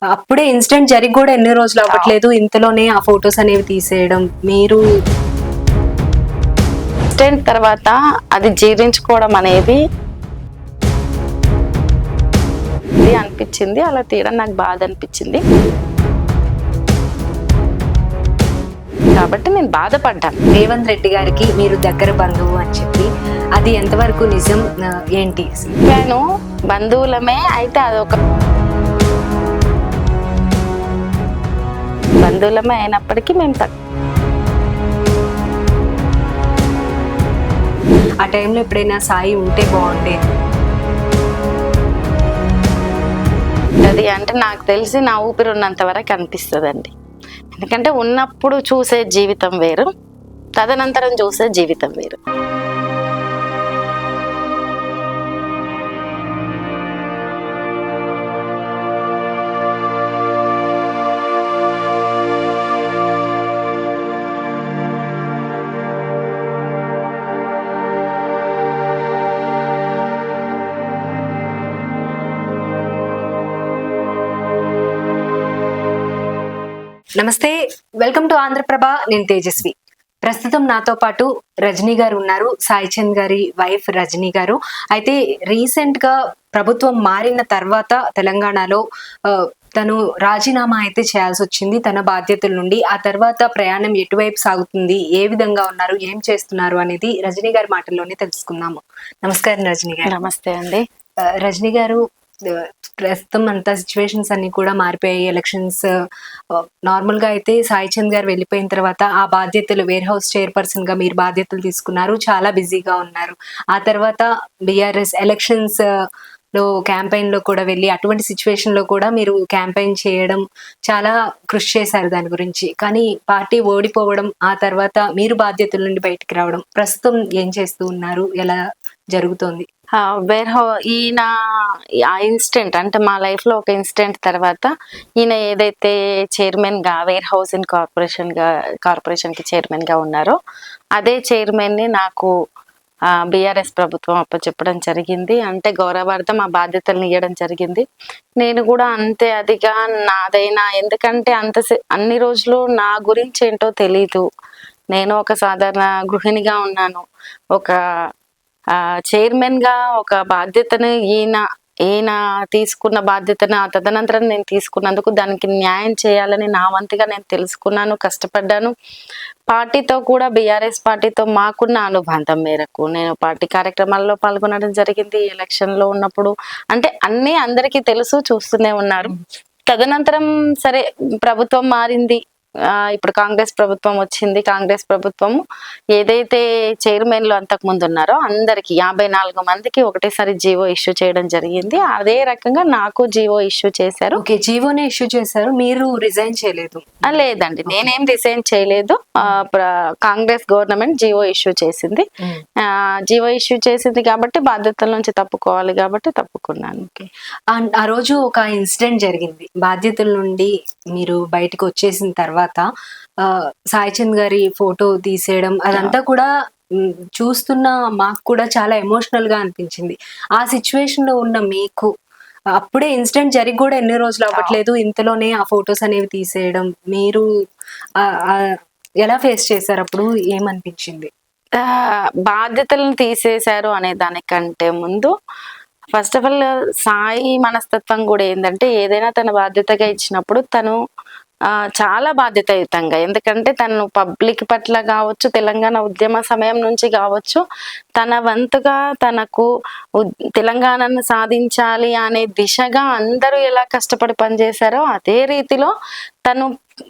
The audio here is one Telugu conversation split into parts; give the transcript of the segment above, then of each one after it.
అప్పుడే ఇన్సిడెంట్ జరిగి కూడా ఎన్ని రోజులు అవ్వట్లేదు, ఇంతలోనే ఆ ఫొటోస్ అనేవి తీసేయడం. మీరు ఇన్సిడెంట్ తర్వాత అది జీర్ణించుకోవడం అనేది అనిపించింది. అలా తీయడం నాకు బాధ అనిపించింది కాబట్టి నేను బాధపడ్డాను. రేవంత్ రెడ్డి గారికి మీరు దగ్గర బంధువు అని చెప్పి, అది ఎంతవరకు నిజం ఏంటి? నేను బంధువులమే, అయితే అదొక బంధువులమే అయినప్పటికీ మేము ఆ టైంలో ఎప్పుడైనా సాయి ఉంటే బాగుండేది అది అంటే నాకు తెలిసి నా ఊపిరి ఉన్నంత వరకు అనిపిస్తుందండి. ఎందుకంటే ఉన్నప్పుడు చూసే జీవితం వేరు, తదనంతరం చూసే జీవితం వేరు. నమస్తే, వెల్కమ్ టు ఆంధ్రప్రభ. నేను తేజస్వి. ప్రస్తుతం నాతో పాటు రజనీ గారు ఉన్నారు, సాయి చంద్ గారి వైఫ్ రజనీ గారు. అయితే రీసెంట్ గా ప్రభుత్వం మారిన తర్వాత తెలంగాణలో తను రాజీనామా అయితే చేయాల్సి వచ్చింది తన బాధ్యతల నుండి. ఆ తర్వాత ప్రయాణం ఎటువైపు సాగుతుంది, ఏ విధంగా ఉన్నారు, ఏం చేస్తున్నారు అనేది రజనీ గారి మాటల్లోనే తెలుసుకుందాము. నమస్కారం రజనీ గారు. నమస్తే అండి. రజనీ గారు, ప్రస్తుతం అంతా సిచ్యువేషన్స్ అన్ని కూడా మారిపోయాయి. ఎలక్షన్స్ నార్మల్ గా అయితే సాయి చంద్ గారు వెళ్ళిపోయిన తర్వాత ఆ బాధ్యతలు, వేర్ హౌస్ చైర్పర్సన్ గా మీరు బాధ్యతలు తీసుకున్నారు, చాలా బిజీగా ఉన్నారు. ఆ తర్వాత బిఆర్ఎస్ ఎలక్షన్స్ లో క్యాంపెయిన్ లో కూడా వెళ్ళి, అటువంటి సిచ్యువేషన్ లో కూడా మీరు క్యాంపెయిన్ చేయడం, చాలా కృషి చేశారు దాని గురించి. కానీ పార్టీ ఓడిపోవడం, ఆ తర్వాత మీరు బాధ్యతల నుండి బయటికి రావడం, ప్రస్తుతం ఏం చేస్తూ ఉన్నారు, ఎలా జరుగుతోంది? ఈయన ఆ ఇన్సిడెంట్ అంటే మా లైఫ్ లో ఒక ఇన్సిడెంట్ తర్వాత ఈయన ఏదైతే చైర్మన్ గా వేర్ హౌసింగ్ కార్పొరేషన్ కి చైర్మన్ గా ఉన్నారో, అదే చైర్మన్ ని నాకు బిఆర్ఎస్ ప్రభుత్వం అప్పచెప్పడం జరిగింది. అంటే గౌరవార్థం ఆ బాధ్యతలను ఇవ్వడం జరిగింది. నేను కూడా అంతే అదిగా నాదైనా, ఎందుకంటే అన్ని రోజులు నా గురించి ఏంటో తెలీదు. నేను ఒక సాధారణ గృహిణిగా ఉన్నాను. ఒక చైర్మన్ గా ఒక బాధ్యతను ఈయన తీసుకున్న బాధ్యతను తదనంతరం నేను తీసుకున్నందుకు దానికి న్యాయం చేయాలని నా వంతుగా నేను తెలుసుకున్నాను, కష్టపడ్డాను. పార్టీతో కూడా, బిఆర్ఎస్ పార్టీతో మాకున్న అనుబంధం మేరకు నేను పార్టీ కార్యక్రమాల్లో పాల్గొనడం జరిగింది. ఎలక్షన్ లో ఉన్నప్పుడు అంటే అన్ని అందరికీ తెలుసు, చూస్తూనే ఉన్నారు. తదనంతరం సరే ప్రభుత్వం మారింది, ఇప్పుడు కాంగ్రెస్ ప్రభుత్వం వచ్చింది. కాంగ్రెస్ ప్రభుత్వం ఏదైతే చైర్మన్లు అంతకు ముందు ఉన్నారో అందరికి 54 మందికి ఒకటేసారి జీవో ఇష్యూ చేయడం జరిగింది. అదే రకంగా నాకు జీవో ఇష్యూ చేశారు. ఓకే, జీవోనే ఇష్యూ చేశారు, మీరు రిజైన్ చేయలేదు? లేదండి, నేనేం రిజైన్ చేయలేదు. కాంగ్రెస్ గవర్నమెంట్ జీవో ఇష్యూ చేసింది. జీవో ఇష్యూ చేసింది కాబట్టి బాధ్యతల నుంచి తప్పుకోవాలి కాబట్టి తప్పుకున్నాను. ఆ రోజు ఒక ఇన్సిడెంట్ జరిగింది. బాధ్యతల నుండి మీరు బయటకు వచ్చేసిన తర్వాత సాయి చంద్ గారి ఫోటో తీసేయడం, అదంతా కూడా చూస్తున్న మాకు కూడా చాలా ఎమోషనల్ గా అనిపించింది. ఆ సిచ్యువేషన్ లో ఉన్న మీకు, అప్పుడే ఇన్సిడెంట్ జరిగి కూడా ఎన్ని రోజులు అవ్వట్లేదు, ఇంతలోనే ఆ ఫొటోస్ అనేవి తీసేయడం, మీరు ఎలా ఫేస్ చేశారు? అప్పుడు ఏమనిపించింది? బాధ్యతలను తీసేశారు అనే దానికంటే ముందు ఫస్ట్ ఆఫ్ ఆల్ సాయి మనస్తత్వం కూడా ఏంటంటే, ఏదైనా తన బాధ్యతగా ఇచ్చినప్పుడు తను చాలా బాధ్యతాయుతంగా, ఎందుకంటే తను పబ్లిక్ పట్ల కావచ్చు, తెలంగాణ ఉద్యమ సమయం నుంచి కావచ్చు, తన వంతుగా తనకు తెలంగాణను సాధించాలి అనే దిశగా అందరూ ఎలా కష్టపడి పనిచేశారో అదే రీతిలో తను,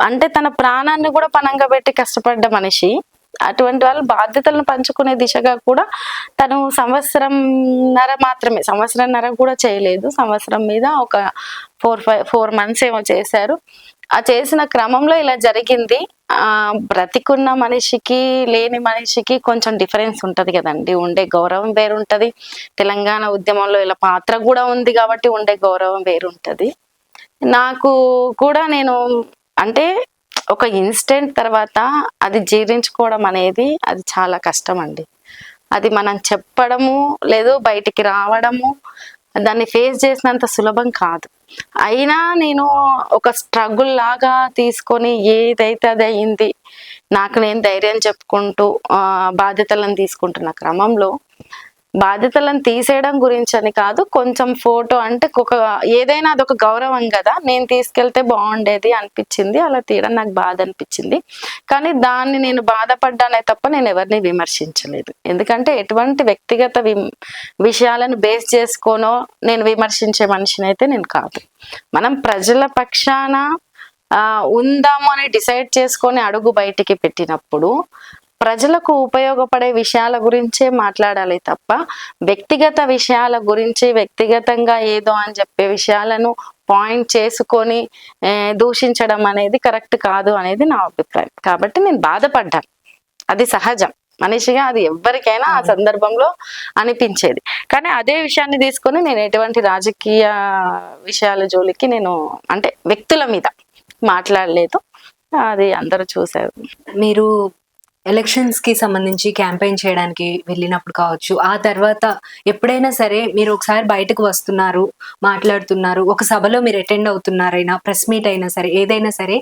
అంటే తన ప్రాణాన్ని కూడా పణంగా పెట్టి కష్టపడ్డ మనిషి. అటువంటి వాళ్ళు బాధ్యతలను పంచుకునే దిశగా కూడా తను సంవత్సరంన్నర కూడా చేయలేదు, సంవత్సరం మీద ఒక 4 months ఏమో చేశారు. ఆ చేసిన క్రమంలో ఇలా జరిగింది. బ్రతికున్న మనిషికి లేని మనిషికి కొంచెం డిఫరెన్స్ ఉంటది కదండి, ఉండే గౌరవం వేరుంటది. తెలంగాణ ఉద్యమంలో ఇలా పాత్ర కూడా ఉంది కాబట్టి ఉండే గౌరవం వేరుంటది. నాకు కూడా నేను అంటే ఒక ఇన్సిడెంట్ తర్వాత అది జీర్ణించుకోవడం అనేది అది చాలా కష్టం అండి. అది మనం చెప్పడము లేదు, బయటికి రావడము, దాన్ని ఫేస్ చేసినంత సులభం కాదు. అయినా నేను ఒక స్ట్రగుల్ లాగా తీసుకొని ఏదైతే అది అయింది, నాకు నేను ధైర్యం చెప్పుకుంటూ బాధ్యతలను తీసుకుంటున్న క్రమంలో, బాధ్యతలను తీసేయడం గురించి అని కాదు, కొంచెం ఫోటో అంటే ఏదైనా అదొక గౌరవం కదా, నేను తీసుకెళ్తే బాగుండేది అనిపించింది, అలా తీయడం నాకు బాధ అనిపించింది. కానీ దాన్ని నేను బాధపడ్డానే తప్ప నేను ఎవరిని విమర్శించలేదు. ఎందుకంటే ఎటువంటి వ్యక్తిగత విషయాలను బేస్ చేసుకోనో నేను విమర్శించే మనిషిని అయితే నేను కాదు. మనం ప్రజల పక్షాన ఉందాము అని డిసైడ్ చేసుకొని అడుగు బయటికి పెట్టినప్పుడు ప్రజలకు ఉపయోగపడే విషయాల గురించే మాట్లాడాలి తప్ప వ్యక్తిగత విషయాల గురించి, వ్యక్తిగతంగా ఏదో అని చెప్పే విషయాలను పాయింట్ చేసుకొని దూషించడం అనేది కరెక్ట్ కాదు అనేది నా అభిప్రాయం. కాబట్టి నేను బాధపడ్డాను, అది సహజం, మనిషిగా అది ఎవరికైనా ఆ సందర్భంలో అనిపించేది. కానీ అదే విషయాన్ని తీసుకొని నేను ఎటువంటి రాజకీయ విషయాల జోలికి నేను అంటే వ్యక్తుల మీద మాట్లాడలేదు. అది అందరూ చూశారు. మీరు ఎలక్షన్స్ కి సంబంధించి క్యాంపెయిన్ చేయడానికి వెళ్ళినప్పుడు కావచ్చు, ఆ తర్వాత ఎప్పుడైనా సరే మీరు ఒకసారి బయటకు వస్తున్నారు, మాట్లాడుతున్నారు, ఒక సభలో మీరు అటెండ్ అవుతున్నారైనా, ప్రెస్ మీట్ అయినా సరే, ఏదైనా సరే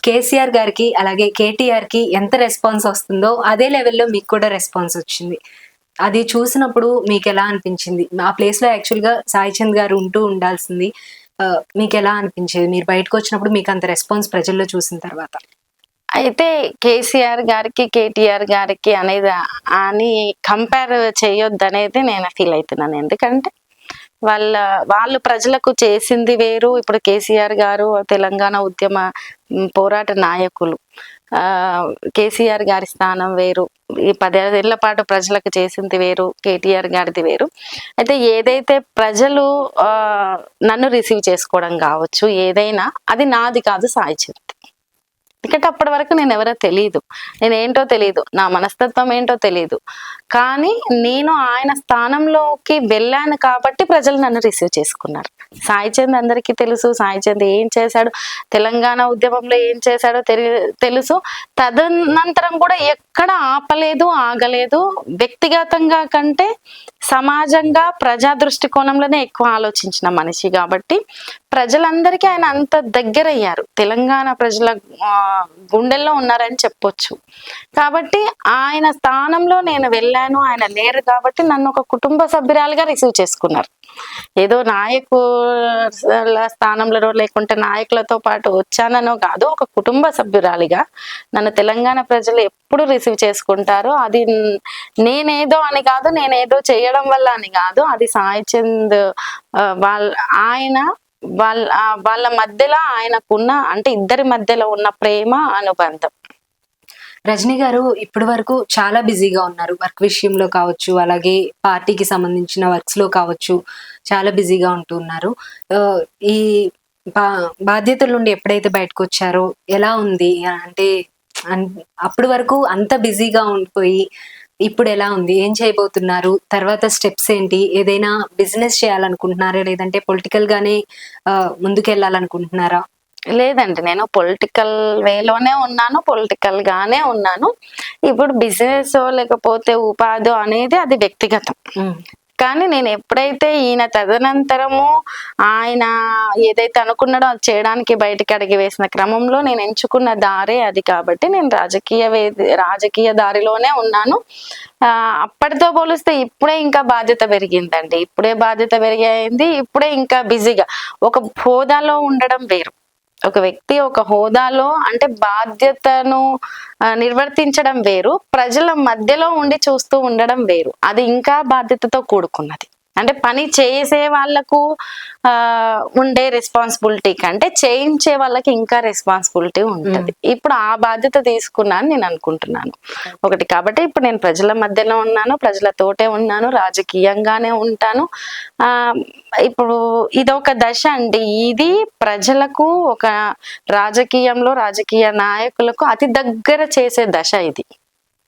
కేసీఆర్ గారికి అలాగే కేటీఆర్ కి ఎంత రెస్పాన్స్ వస్తుందో అదే లెవెల్లో మీకు కూడా రెస్పాన్స్ వచ్చింది. అది చూసినప్పుడు మీకు ఎలా అనిపించింది? ఆ ప్లేస్ లో యాక్చువల్ గా సాయి చంద్ గారు ఉంటూ ఉండాల్సింది. మీకు ఎలా అనిపించేది మీరు బయటకు వచ్చినప్పుడు, మీకు అంత రెస్పాన్స్ ప్రజల్లో చూసిన తర్వాత? అయితే కేసీఆర్ గారికి కేటీఆర్ గారికి అనేది అని కంపేర్ చేయొద్దు అనేది నేను ఫీల్ అవుతున్నాను. ఎందుకంటే వాళ్ళు ప్రజలకు చేసింది వేరు. ఇప్పుడు కేసీఆర్ గారు తెలంగాణ ఉద్యమ పోరాట నాయకులు, కేసీఆర్ గారి స్థానం వేరు, ఈ 10 ఏళ్ల పాటు ప్రజలకు చేసింది వేరు, కేటీఆర్ గారిది వేరు. అయితే ఏదైతే ప్రజలు నన్ను రిసీవ్ చేసుకోవడం కావచ్చు, ఏదైనా అది నాది కాదు, సాయి చంద్. ఎందుకంటే అప్పటి వరకు నేను ఎవరో తెలియదు, నేనేంటో తెలియదు, నా మనస్తత్వం ఏంటో తెలియదు. కానీ నేను ఆయన స్థానంలోకి వెళ్ళాను కాబట్టి ప్రజలు నన్ను రిసీవ్ చేసుకున్నారు. సాయి చంద్ అందరికీ తెలుసు, సాయి చంద్ ఏం చేశాడు, తెలంగాణ ఉద్యమంలో ఏం చేశాడో తెలుసు. తదనంతరం కూడా ఎక్కడ ఆపలేదు, ఆగలేదు. వ్యక్తిగతంగా కంటే సమాజంగా, ప్రజా దృష్టికోణంలోనే ఎక్కువ ఆలోచించిన మనిషి కాబట్టి ప్రజలందరికీ ఆయన అంత దగ్గరయ్యారు, తెలంగాణ ప్రజల గుండెల్లో ఉన్నారని చెప్పొచ్చు. కాబట్టి ఆయన స్థానంలో నేను వెళ్ళాను, ఆయన లేరు కాబట్టి నన్ను ఒక కుటుంబ సభ్యురాలుగా రిసీవ్ చేసుకున్నారు. ఏదో నాయకుల స్థానంలో లేకుంటే నాయకులతో పాటు వచ్చాననో కాదు, ఒక కుటుంబ సభ్యురాలిగా నన్ను తెలంగాణ ప్రజలు ఎప్పుడు రిసీవ్ చేసుకుంటారో, అది నేనేదో అని కాదు, నేనేదో చేయడం వల్ల అని కాదు, అది సాయి చంద్ వాళ్ళ మధ్యలో ఆయనకున్న, అంటే ఇద్దరి మధ్యలో ఉన్న ప్రేమ, అనుబంధం. రజనీ గారు ఇప్పటి వరకు చాలా బిజీగా ఉన్నారు, వర్క్ విషయంలో కావచ్చు, అలాగే పార్టీకి సంబంధించిన వర్క్స్ లో కావచ్చు, చాలా బిజీగా ఉంటున్నారు. ఈ బాధ్యతల నుండి ఎప్పుడైతే బయటకు వచ్చారో ఎలా ఉంది? అంటే అప్పటి వరకు అంత బిజీగా ఉండిపోయి ఇప్పుడు ఎలా ఉంది? ఏం చేయబోతున్నారు? తర్వాత స్టెప్స్ ఏంటి? ఏదైనా బిజినెస్ చేయాలనుకుంటున్నారా, లేదంటే పొలిటికల్ గానే ముందుకెళ్ళాలనుకుంటున్నారా? లేదండి, నేను పొలిటికల్ వేలోనే ఉన్నాను, పొలిటికల్ గానే ఉన్నాను. ఇప్పుడు బిజినెస్ లేకపోతే ఉపాధి అనేది అది వ్యక్తిగతం. కానీ నేను ఎప్పుడైతే ఈయన తదనంతరము ఆయన ఏదైతే అనుకున్నాడో అది చేయడానికి బయటికి అడిగి వేసిన క్రమంలో నేను ఎంచుకున్న దారే అది. కాబట్టి నేను రాజకీయ దారిలోనే ఉన్నాను. అప్పటితో పోలిస్తే ఇప్పుడే ఇంకా బాధ్యత పెరిగిందండి, ఇప్పుడే బాధ్యత పెరిగింది, ఇప్పుడే ఇంకా బిజీగా. ఒక హోదాలో ఉండడం వేరు, ఒక వ్యక్తి ఒక హోదాలో అంటే బాధ్యతను నిర్వర్తించడం వేరు, ప్రజల మధ్యలో ఉండి చూస్తూ ఉండడం వేరు. అది ఇంకా బాధ్యతతో కూడుకున్నది. అంటే పని చేసే వాళ్ళకు ఉండే రెస్పాన్సిబిలిటీ కంటే చేయించే వాళ్ళకి ఇంకా రెస్పాన్సిబిలిటీ ఉంటుంది. ఇప్పుడు ఆ బాధ్యత తీసుకున్నాను నేను అనుకుంటున్నాను ఒకటి. కాబట్టి ఇప్పుడు నేను ప్రజల మధ్యలో ఉన్నాను, ప్రజలతోటే ఉన్నాను, రాజకీయంగానే ఉంటాను. ఇప్పుడు ఇదొక దశ అండి, ఇది ప్రజలకు ఒక రాజకీయంలో రాజకీయ నాయకులకు అతి దగ్గర చేసే దశ ఇది.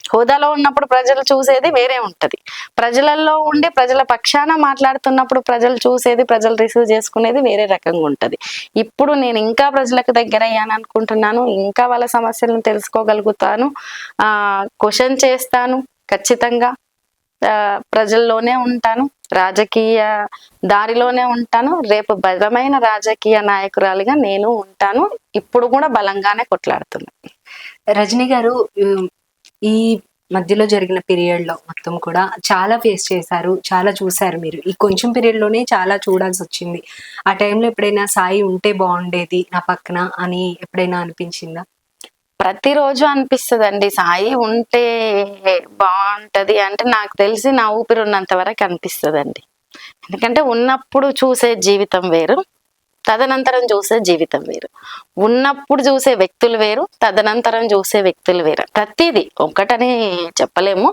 హోదాలో ఉన్నప్పుడు ప్రజలు చూసేది వేరే ఉంటది, ప్రజలలో ఉండి ప్రజల పక్షాన మాట్లాడుతున్నప్పుడు ప్రజలు చూసేది, ప్రజలు రిసీవ్ చేసుకునేది వేరే రకంగా ఉంటది. ఇప్పుడు నేను ఇంకా ప్రజలకు దగ్గర అయ్యాను అనుకుంటున్నాను, ఇంకా వాళ్ళ సమస్యలను తెలుసుకోగలుగుతాను, క్వశ్చన్ చేస్తాను, ఖచ్చితంగా ప్రజల్లోనే ఉంటాను. రాజకీయ దారిలోనే ఉంటాను. రేపు బలమైన రాజకీయ నాయకురాలిగా నేను ఉంటాను. ఇప్పుడు కూడా బలంగానే కొట్లాడుతున్నాను. రజనీ గారు, ఈ మధ్యలో జరిగిన పీరియడ్ లో మొత్తం కూడా చాలా ఫేస్ చేశారు, చాలా చూశారు. మీరు ఈ కొంచెం పీరియడ్ లోనే చాలా చూడాల్సి వచ్చింది. ఆ టైంలో ఎప్పుడైనా సాయి ఉంటే బాగుండేది నా పక్కన అని ఎప్పుడైనా అనిపించిందా? ప్రతిరోజు అనిపిస్తుందండి, సాయి ఉంటే బాగుంటది అంటే నాకు తెలిసి నా ఊపిరి ఉన్నంత వరకు అనిపిస్తుందండి. ఎందుకంటే ఉన్నప్పుడు చూసే జీవితం వేరు, తదనంతరం చూసే జీవితం వేరు. ఉన్నప్పుడు చూసే వ్యక్తులు వేరు, తదనంతరం చూసే వ్యక్తులు వేరు. ప్రతిదీ ఒకటని చెప్పలేము.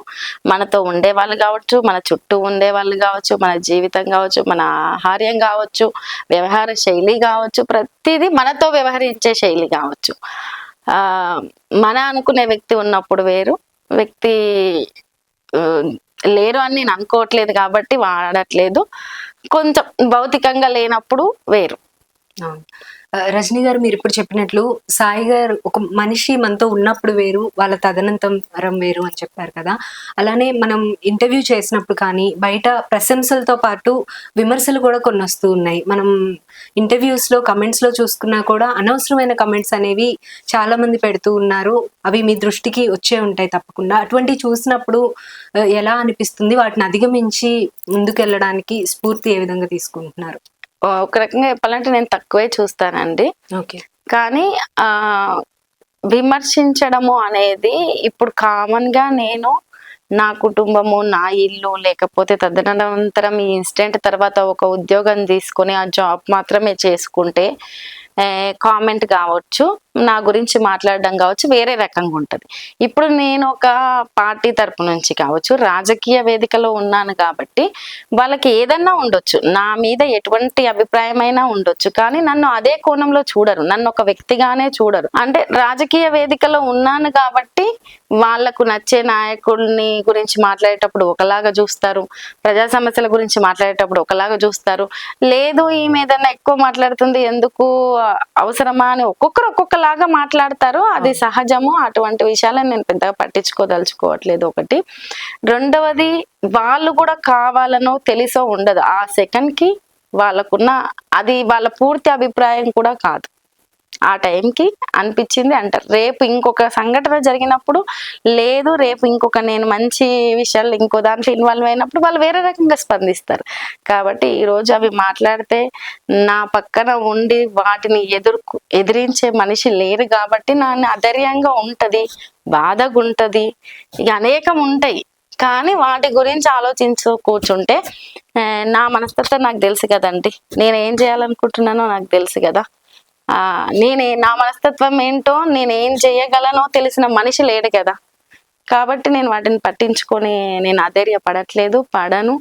మనతో ఉండే వాళ్ళు కావచ్చు, మన చుట్టూ ఉండే వాళ్ళు కావచ్చు, మన జీవితం కావచ్చు, మన ఆహార్యం కావచ్చు, వ్యవహార శైలి కావచ్చు, ప్రతిదీ మనతో వ్యవహరించే శైలి కావచ్చు. మన అనుకునే వ్యక్తి ఉన్నప్పుడు వేరు, వ్యక్తి ఆ, లేరు అని నేను అనుకోవట్లేదు కాబట్టి వాడట్లేదు. కొంచెం భౌతికంగా లేనప్పుడు వేరు. అవును. రజనీ గారు, మీరు ఇప్పుడు చెప్పినట్లు సాయి గారు ఒక మనిషి మనతో ఉన్నప్పుడు వేరు, వాళ్ళ తదనంతరం వేరు అని చెప్పారు కదా. అలానే మనం ఇంటర్వ్యూ చేసినప్పుడు కానీ బయట ప్రశంసలతో పాటు విమర్శలు కూడా కొన్ని వస్తూ ఉన్నాయి. మనం ఇంటర్వ్యూస్ లో కమెంట్స్ లో చూసుకున్నా కూడా అనవసరమైన కమెంట్స్ అనేవి చాలా మంది పెడుతూ ఉన్నారు. అవి మీ దృష్టికి వచ్చే ఉంటాయి తప్పకుండా. అటువంటివి చూసినప్పుడు ఎలా అనిపిస్తుంది? వాటిని అధిగమించి ముందుకెళ్ళడానికి స్ఫూర్తి ఏ విధంగా తీసుకుంటున్నారు? ఒక రకంగా చెప్పాలంటే నేను తక్కువే చూస్తానండి. ఓకే. కానీ విమర్శించడము అనేది ఇప్పుడు కామన్ గా నేను నా కుటుంబము, నా ఇల్లు, లేకపోతే తదనంతరం ఈ ఇన్సిడెంట్ తర్వాత ఒక ఉద్యోగం తీసుకొని ఆ జాబ్ మాత్రమే చేసుకుంటే కామెంట్ కావచ్చు, నా గురించి మాట్లాడడం కావచ్చు, వేరే రకంగా ఉంటుంది. ఇప్పుడు నేను ఒక పార్టీ తరపు నుంచి కావచ్చు, రాజకీయ వేదికలో ఉన్నాను కాబట్టి వాళ్ళకి ఏదన్నా ఉండొచ్చు, నా మీద ఎటువంటి అభిప్రాయమైనా ఉండొచ్చు, కానీ నన్ను అదే కోణంలో చూడరు, నన్ను ఒక వ్యక్తిగానే చూడరు. అంటే రాజకీయ వేదికలో ఉన్నాను కాబట్టి వాళ్ళకు నచ్చే నాయకుల్ని గురించి మాట్లాడేటప్పుడు ఒకలాగా చూస్తారు, ప్రజా సమస్యల గురించి మాట్లాడేటప్పుడు ఒకలాగా చూస్తారు. లేదు ఈమె ఏదన్నా ఎక్కువ మాట్లాడుతుంది, ఎందుకు అవసరమా అని ఒక్కొక్కలాగా మాట్లాడతారు. అది సహజము. అటువంటి విషయాలను నేను పెద్దగా పట్టించుకోదలుచుకోవట్లేదు. ఒకటి. రెండవది, వాళ్ళు కూడా కావాలనో తెలిసో ఉండదు, ఆ సెకండ్ కి వాళ్ళకున్న అది వాళ్ళ పూర్తి అభిప్రాయం కూడా కాదు. ఆ టైంకి అనిపించింది అంటారు. రేపు ఇంకొక సంఘటన జరిగినప్పుడు, లేదు రేపు ఇంకొక నేను మంచి విషయాలు ఇంకో దాంట్లో ఇన్వాల్వ్ అయినప్పుడు వాళ్ళు వేరే రకంగా స్పందిస్తారు. కాబట్టి ఈరోజు అవి మాట్లాడితే నా పక్కన ఉండి వాటిని ఎదిరించే మనిషి లేరు కాబట్టి నన్ను అధైర్యంగా ఉంటది, బాధగా ఉంటది, ఇక అనేకం ఉంటాయి. కానీ వాటి గురించి ఆలోచించు కూర్చుంటే నా మనస్తత్వం నాకు తెలుసు కదండి, నేను ఏం చేయాలనుకుంటున్నానో నాకు తెలుసు కదా. నా మనస్తత్వం ఏంటో, నేను ఏం చేయగలనో తెలిసిన మనిషి లేడు కదా. కాబట్టి నేను వాటిని పట్టించుకొని నేను అధైర్యపడట్లేదు, పడను.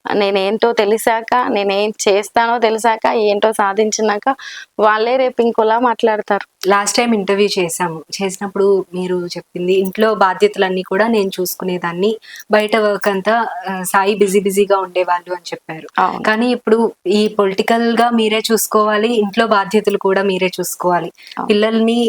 నేనేంటో తెలిసాక, నేనేం చేస్తానో తెలిసాక, ఏంటో సాధించినాక వాళ్ళే రేపు ఇంకోలా మాట్లాడతారు. లాస్ట్ టైం ఇంటర్వ్యూ చేసినప్పుడు మీరు చెప్పింది, ఇంట్లో బాధ్యతలన్నీ కూడా నేను చూసుకునేదాన్ని, బయట వర్క్ అంతా సాయి బిజీగా ఉండేవాళ్ళు అని చెప్పారు. కానీ ఇప్పుడు ఈ పొలిటికల్ గా మీరే చూసుకోవాలి, ఇంట్లో బాధ్యతలు కూడా మీరే చూసుకోవాలి, పిల్లల్ని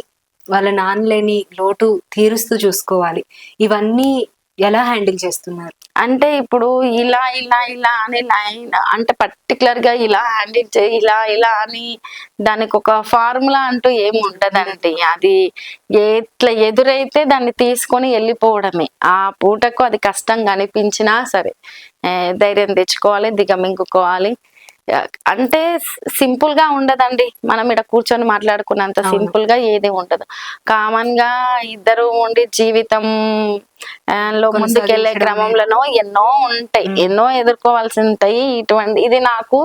వాళ్ళ నాన్నలేని లోటు తీరుస్తూ చూసుకోవాలి. ఇవన్నీ ఎలా హ్యాండిల్ చేస్తున్నారు? అంటే ఇప్పుడు ఇలా ఇలా ఇలా అని లైన్ అంటే పర్టికులర్ గా ఇలా హ్యాండిల్ చేయి, ఇలా అని దానికి ఒక ఫార్ములా అంటూ ఏమి ఉండదండి. అది ఎట్లా ఎదురైతే దాన్ని తీసుకొని వెళ్ళిపోవడమే. ఆ పూటకు అది కష్టంగా అనిపించినా సరే ధైర్యం తెచ్చుకోవాలి, దిగమింగుకోవాలి. అంటే సింపుల్ గా ఉండదండి. మనం ఇక్కడ కూర్చొని మాట్లాడుకున్నంత సింపుల్ గా ఏది ఉండదు. కామన్ గా ఇద్దరు ఉండి జీవితం లో ముందుకెళ్లే క్రమంలోనో ఎన్నో ఉంటాయి, ఎన్నో ఎదుర్కోవాల్సి ఉంటాయి. ఇది నాకు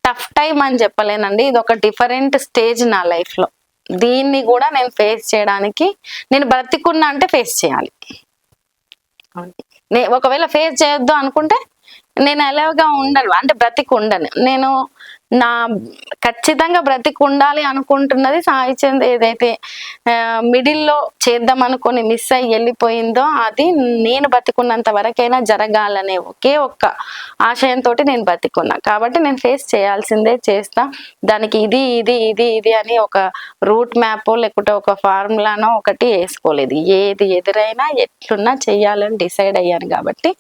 టఫ్ టైం అని చెప్పలేనండి, ఇది ఒక డిఫరెంట్ స్టేజ్ నా లైఫ్ లో. దీన్ని కూడా నేను ఫేస్ చేయడానికి, నేను బ్రతికున్నా అంటే ఫేస్ చేయాలి. ఒకవేళ ఫేస్ చేయొద్దు అనుకుంటే నేను ఎలాగా ఉండను, అంటే బ్రతికి ఉండను. నేను నా ఖచ్చితంగా బ్రతికి ఉండాలి అనుకుంటున్నది సాయి చంద్ ఏదైతే మిడిల్లో చేద్దాం అనుకొని మిస్ అయ్యి వెళ్ళిపోయిందో అది నేను బతికున్నంత వరకైనా జరగాలనే ఒకే ఒక్క ఆశయంతో నేను బతికున్నా. కాబట్టి నేను ఫేస్ చేయాల్సిందే, చేస్తా. దానికి ఇది ఇది ఇది ఇది అని ఒక రూట్ మ్యాప్ లేకుంటే ఒక ఫార్ములానో ఒకటి వేసుకోలేదు. ఏది ఎదురైనా ఎట్లున్నా చెయ్యాలని డిసైడ్ అయ్యాను. కాబట్టి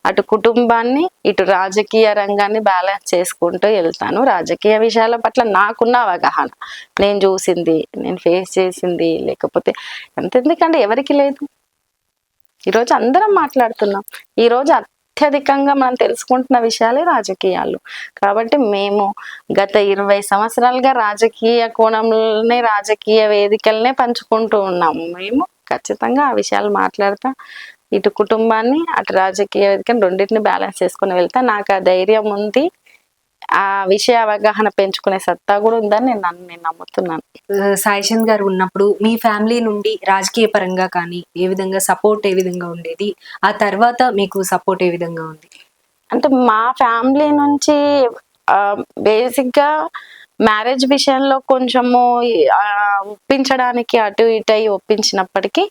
అటు కుటుంబాన్ని ఇటు రాజకీయ రంగాన్ని బ్యాలెన్స్ చేసుకుంటూ వెళ్తాను. రాజకీయ విషయాల పట్ల నాకున్న అవగాహన, నేను చూసింది, నేను ఫేస్ చేసింది, లేకపోతే ఎందుకంటే ఎవరికి లేదు. ఈరోజు అందరం మాట్లాడుతున్నాం. ఈరోజు అత్యధికంగా మనం తెలుసుకుంటున్న విషయాలే రాజకీయాలు. కాబట్టి మేము గత 20 సంవత్సరాలుగా రాజకీయ కోణంలోనే, రాజకీయ వేదికలనే పంచుకుంటూ ఉన్నాము. మేము ఖచ్చితంగా ఆ విషయాలు మాట్లాడతా. ఇటు కుటుంబాన్ని అటు రాజకీయ వేదికని రెండింటిని బ్యాలెన్స్ చేసుకుని వెళ్తా. నాకు ఆ ధైర్యం ఉంది, ఆ విషయ అవగాహన పెంచుకునే సత్తా కూడా ఉందని నేను నమ్ముతున్నాను. సాయి చంద్ గారు ఉన్నప్పుడు మీ ఫ్యామిలీ నుండి రాజకీయ పరంగా కానీ ఏ విధంగా సపోర్ట్ ఏ విధంగా ఉండేది? ఆ తర్వాత మీకు సపోర్ట్ ఏ విధంగా ఉంది? అంటే మా ఫ్యామిలీ నుంచి బేసిక్ గా మ్యారేజ్ విషయంలో కొంచెము ఒప్పించడానికి అటు ఇటు అయి ఒప్పించినప్పటికీ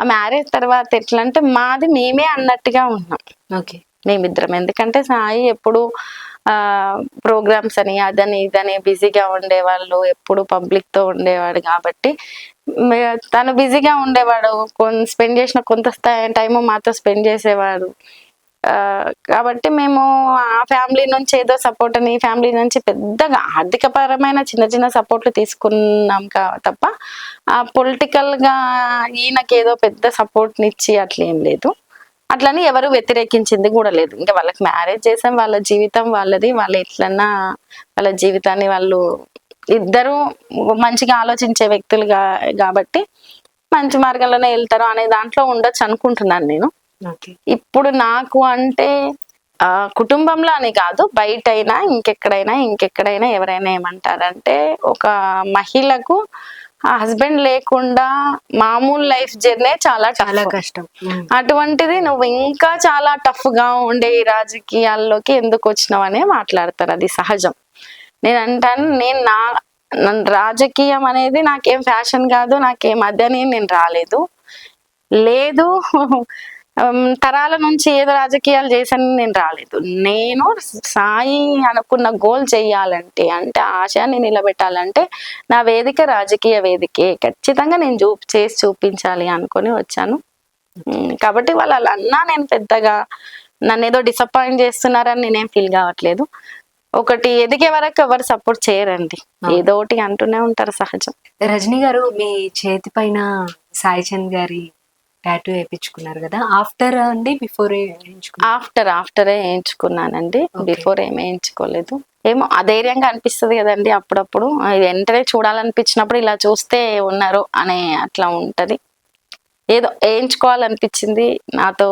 ఆ మ్యారేజ్ తర్వాత ఎట్లా అంటే మాది మేమే అన్నట్టుగా ఉన్నాం. ఓకే. మేమిద్దరం. ఎందుకంటే సాయి ఎప్పుడు ప్రోగ్రామ్స్ అని అదని ఇదని బిజీగా ఉండేవాళ్ళు, ఎప్పుడు పబ్లిక్ తో ఉండేవాడు. కాబట్టి తను బిజీగా ఉండేవాడు, స్పెండ్ చేసిన కొంత టైము మాతో స్పెండ్ చేసేవాడు. కాబట్టి మేము ఆ ఫ్యామిలీ నుంచి ఏదో సపోర్ట్ అని, ఈ ఫ్యామిలీ నుంచి పెద్దగా ఆర్థిక పరమైన చిన్న చిన్న సపోర్ట్లు తీసుకున్నాం తప్ప పొలిటికల్ గా ఈయనకి ఏదో పెద్ద సపోర్ట్ నిచ్చి అట్లేం లేదు. అట్లని ఎవరు వ్యతిరేకించింది కూడా లేదు. ఇంకా వాళ్ళకి మ్యారేజ్ చేసాం, వాళ్ళ జీవితం వాళ్ళది, వాళ్ళు ఎట్లన్నా వాళ్ళ జీవితాన్ని వాళ్ళు ఇద్దరు మంచిగా ఆలోచించే వ్యక్తులు కాబట్టి మంచి మార్గంలోనే వెళ్తారు అనే దాంట్లో ఉండొచ్చు అనుకుంటున్నాను నేను. ఇప్పుడు నాకు అంటే కుటుంబంలో అని కాదు, బయట అయినా ఇంకెక్కడైనా ఎవరైనా ఏమంటారంటే, ఒక మహిళకు హస్బెండ్ లేకుండా మామూలు లైఫ్ జర్నీ చాలా కష్టం. అటువంటిది నువ్వు ఇంకా చాలా టఫ్ గా ఉండే ఈ రాజకీయాల్లోకి ఎందుకు వచ్చినావు అనే మాట్లాడతారు. అది సహజం. నేను అంటాను, రాజకీయం అనేది నాకేం ఫ్యాషన్ కాదు, నాకేం అదని నేను రాలేదు. లేదు తరాల నుంచి ఏదో రాజకీయాలు చేశాను నేను రాలేదు. నేను సాయి అనుకున్న గోల్ చెయ్యాలంటే, అంటే ఆశయాన్ని నిలబెట్టాలంటే నా వేదిక రాజకీయ వేదికే, ఖచ్చితంగా నేను చేసి చూపించాలి అనుకొని వచ్చాను. కాబట్టి వాళ్ళు అలా అన్నా నేను పెద్దగా నన్ను ఏదో డిసప్పాయింట్ చేస్తున్నారని నేనేం ఫీల్ కావట్లేదు. ఒకటి ఎదిగే వరకు ఎవరు సపోర్ట్ చేయరండి, ఏదో ఒకటి అంటూనే ఉంటారు, సహజం. రజనీ గారు, మీ చేతి పైన సాయి చంద్ గారి టాటూ వేయించుకున్నారు కదా, ఆఫ్టర్ అండి బిఫోర్? ఆఫ్టరే వేయించుకున్నానండి, బిఫోర్ ఏమి వేయించుకోలేదు. ఏమో అధైర్యంగా అనిపిస్తుంది కదండి అప్పుడప్పుడు, వెంటనే చూడాలనిపించినప్పుడు ఇలా చూస్తే ఉన్నారు అనే అట్లా ఉంటది. ఏదో వేయించుకోవాలనిపించింది, నాతో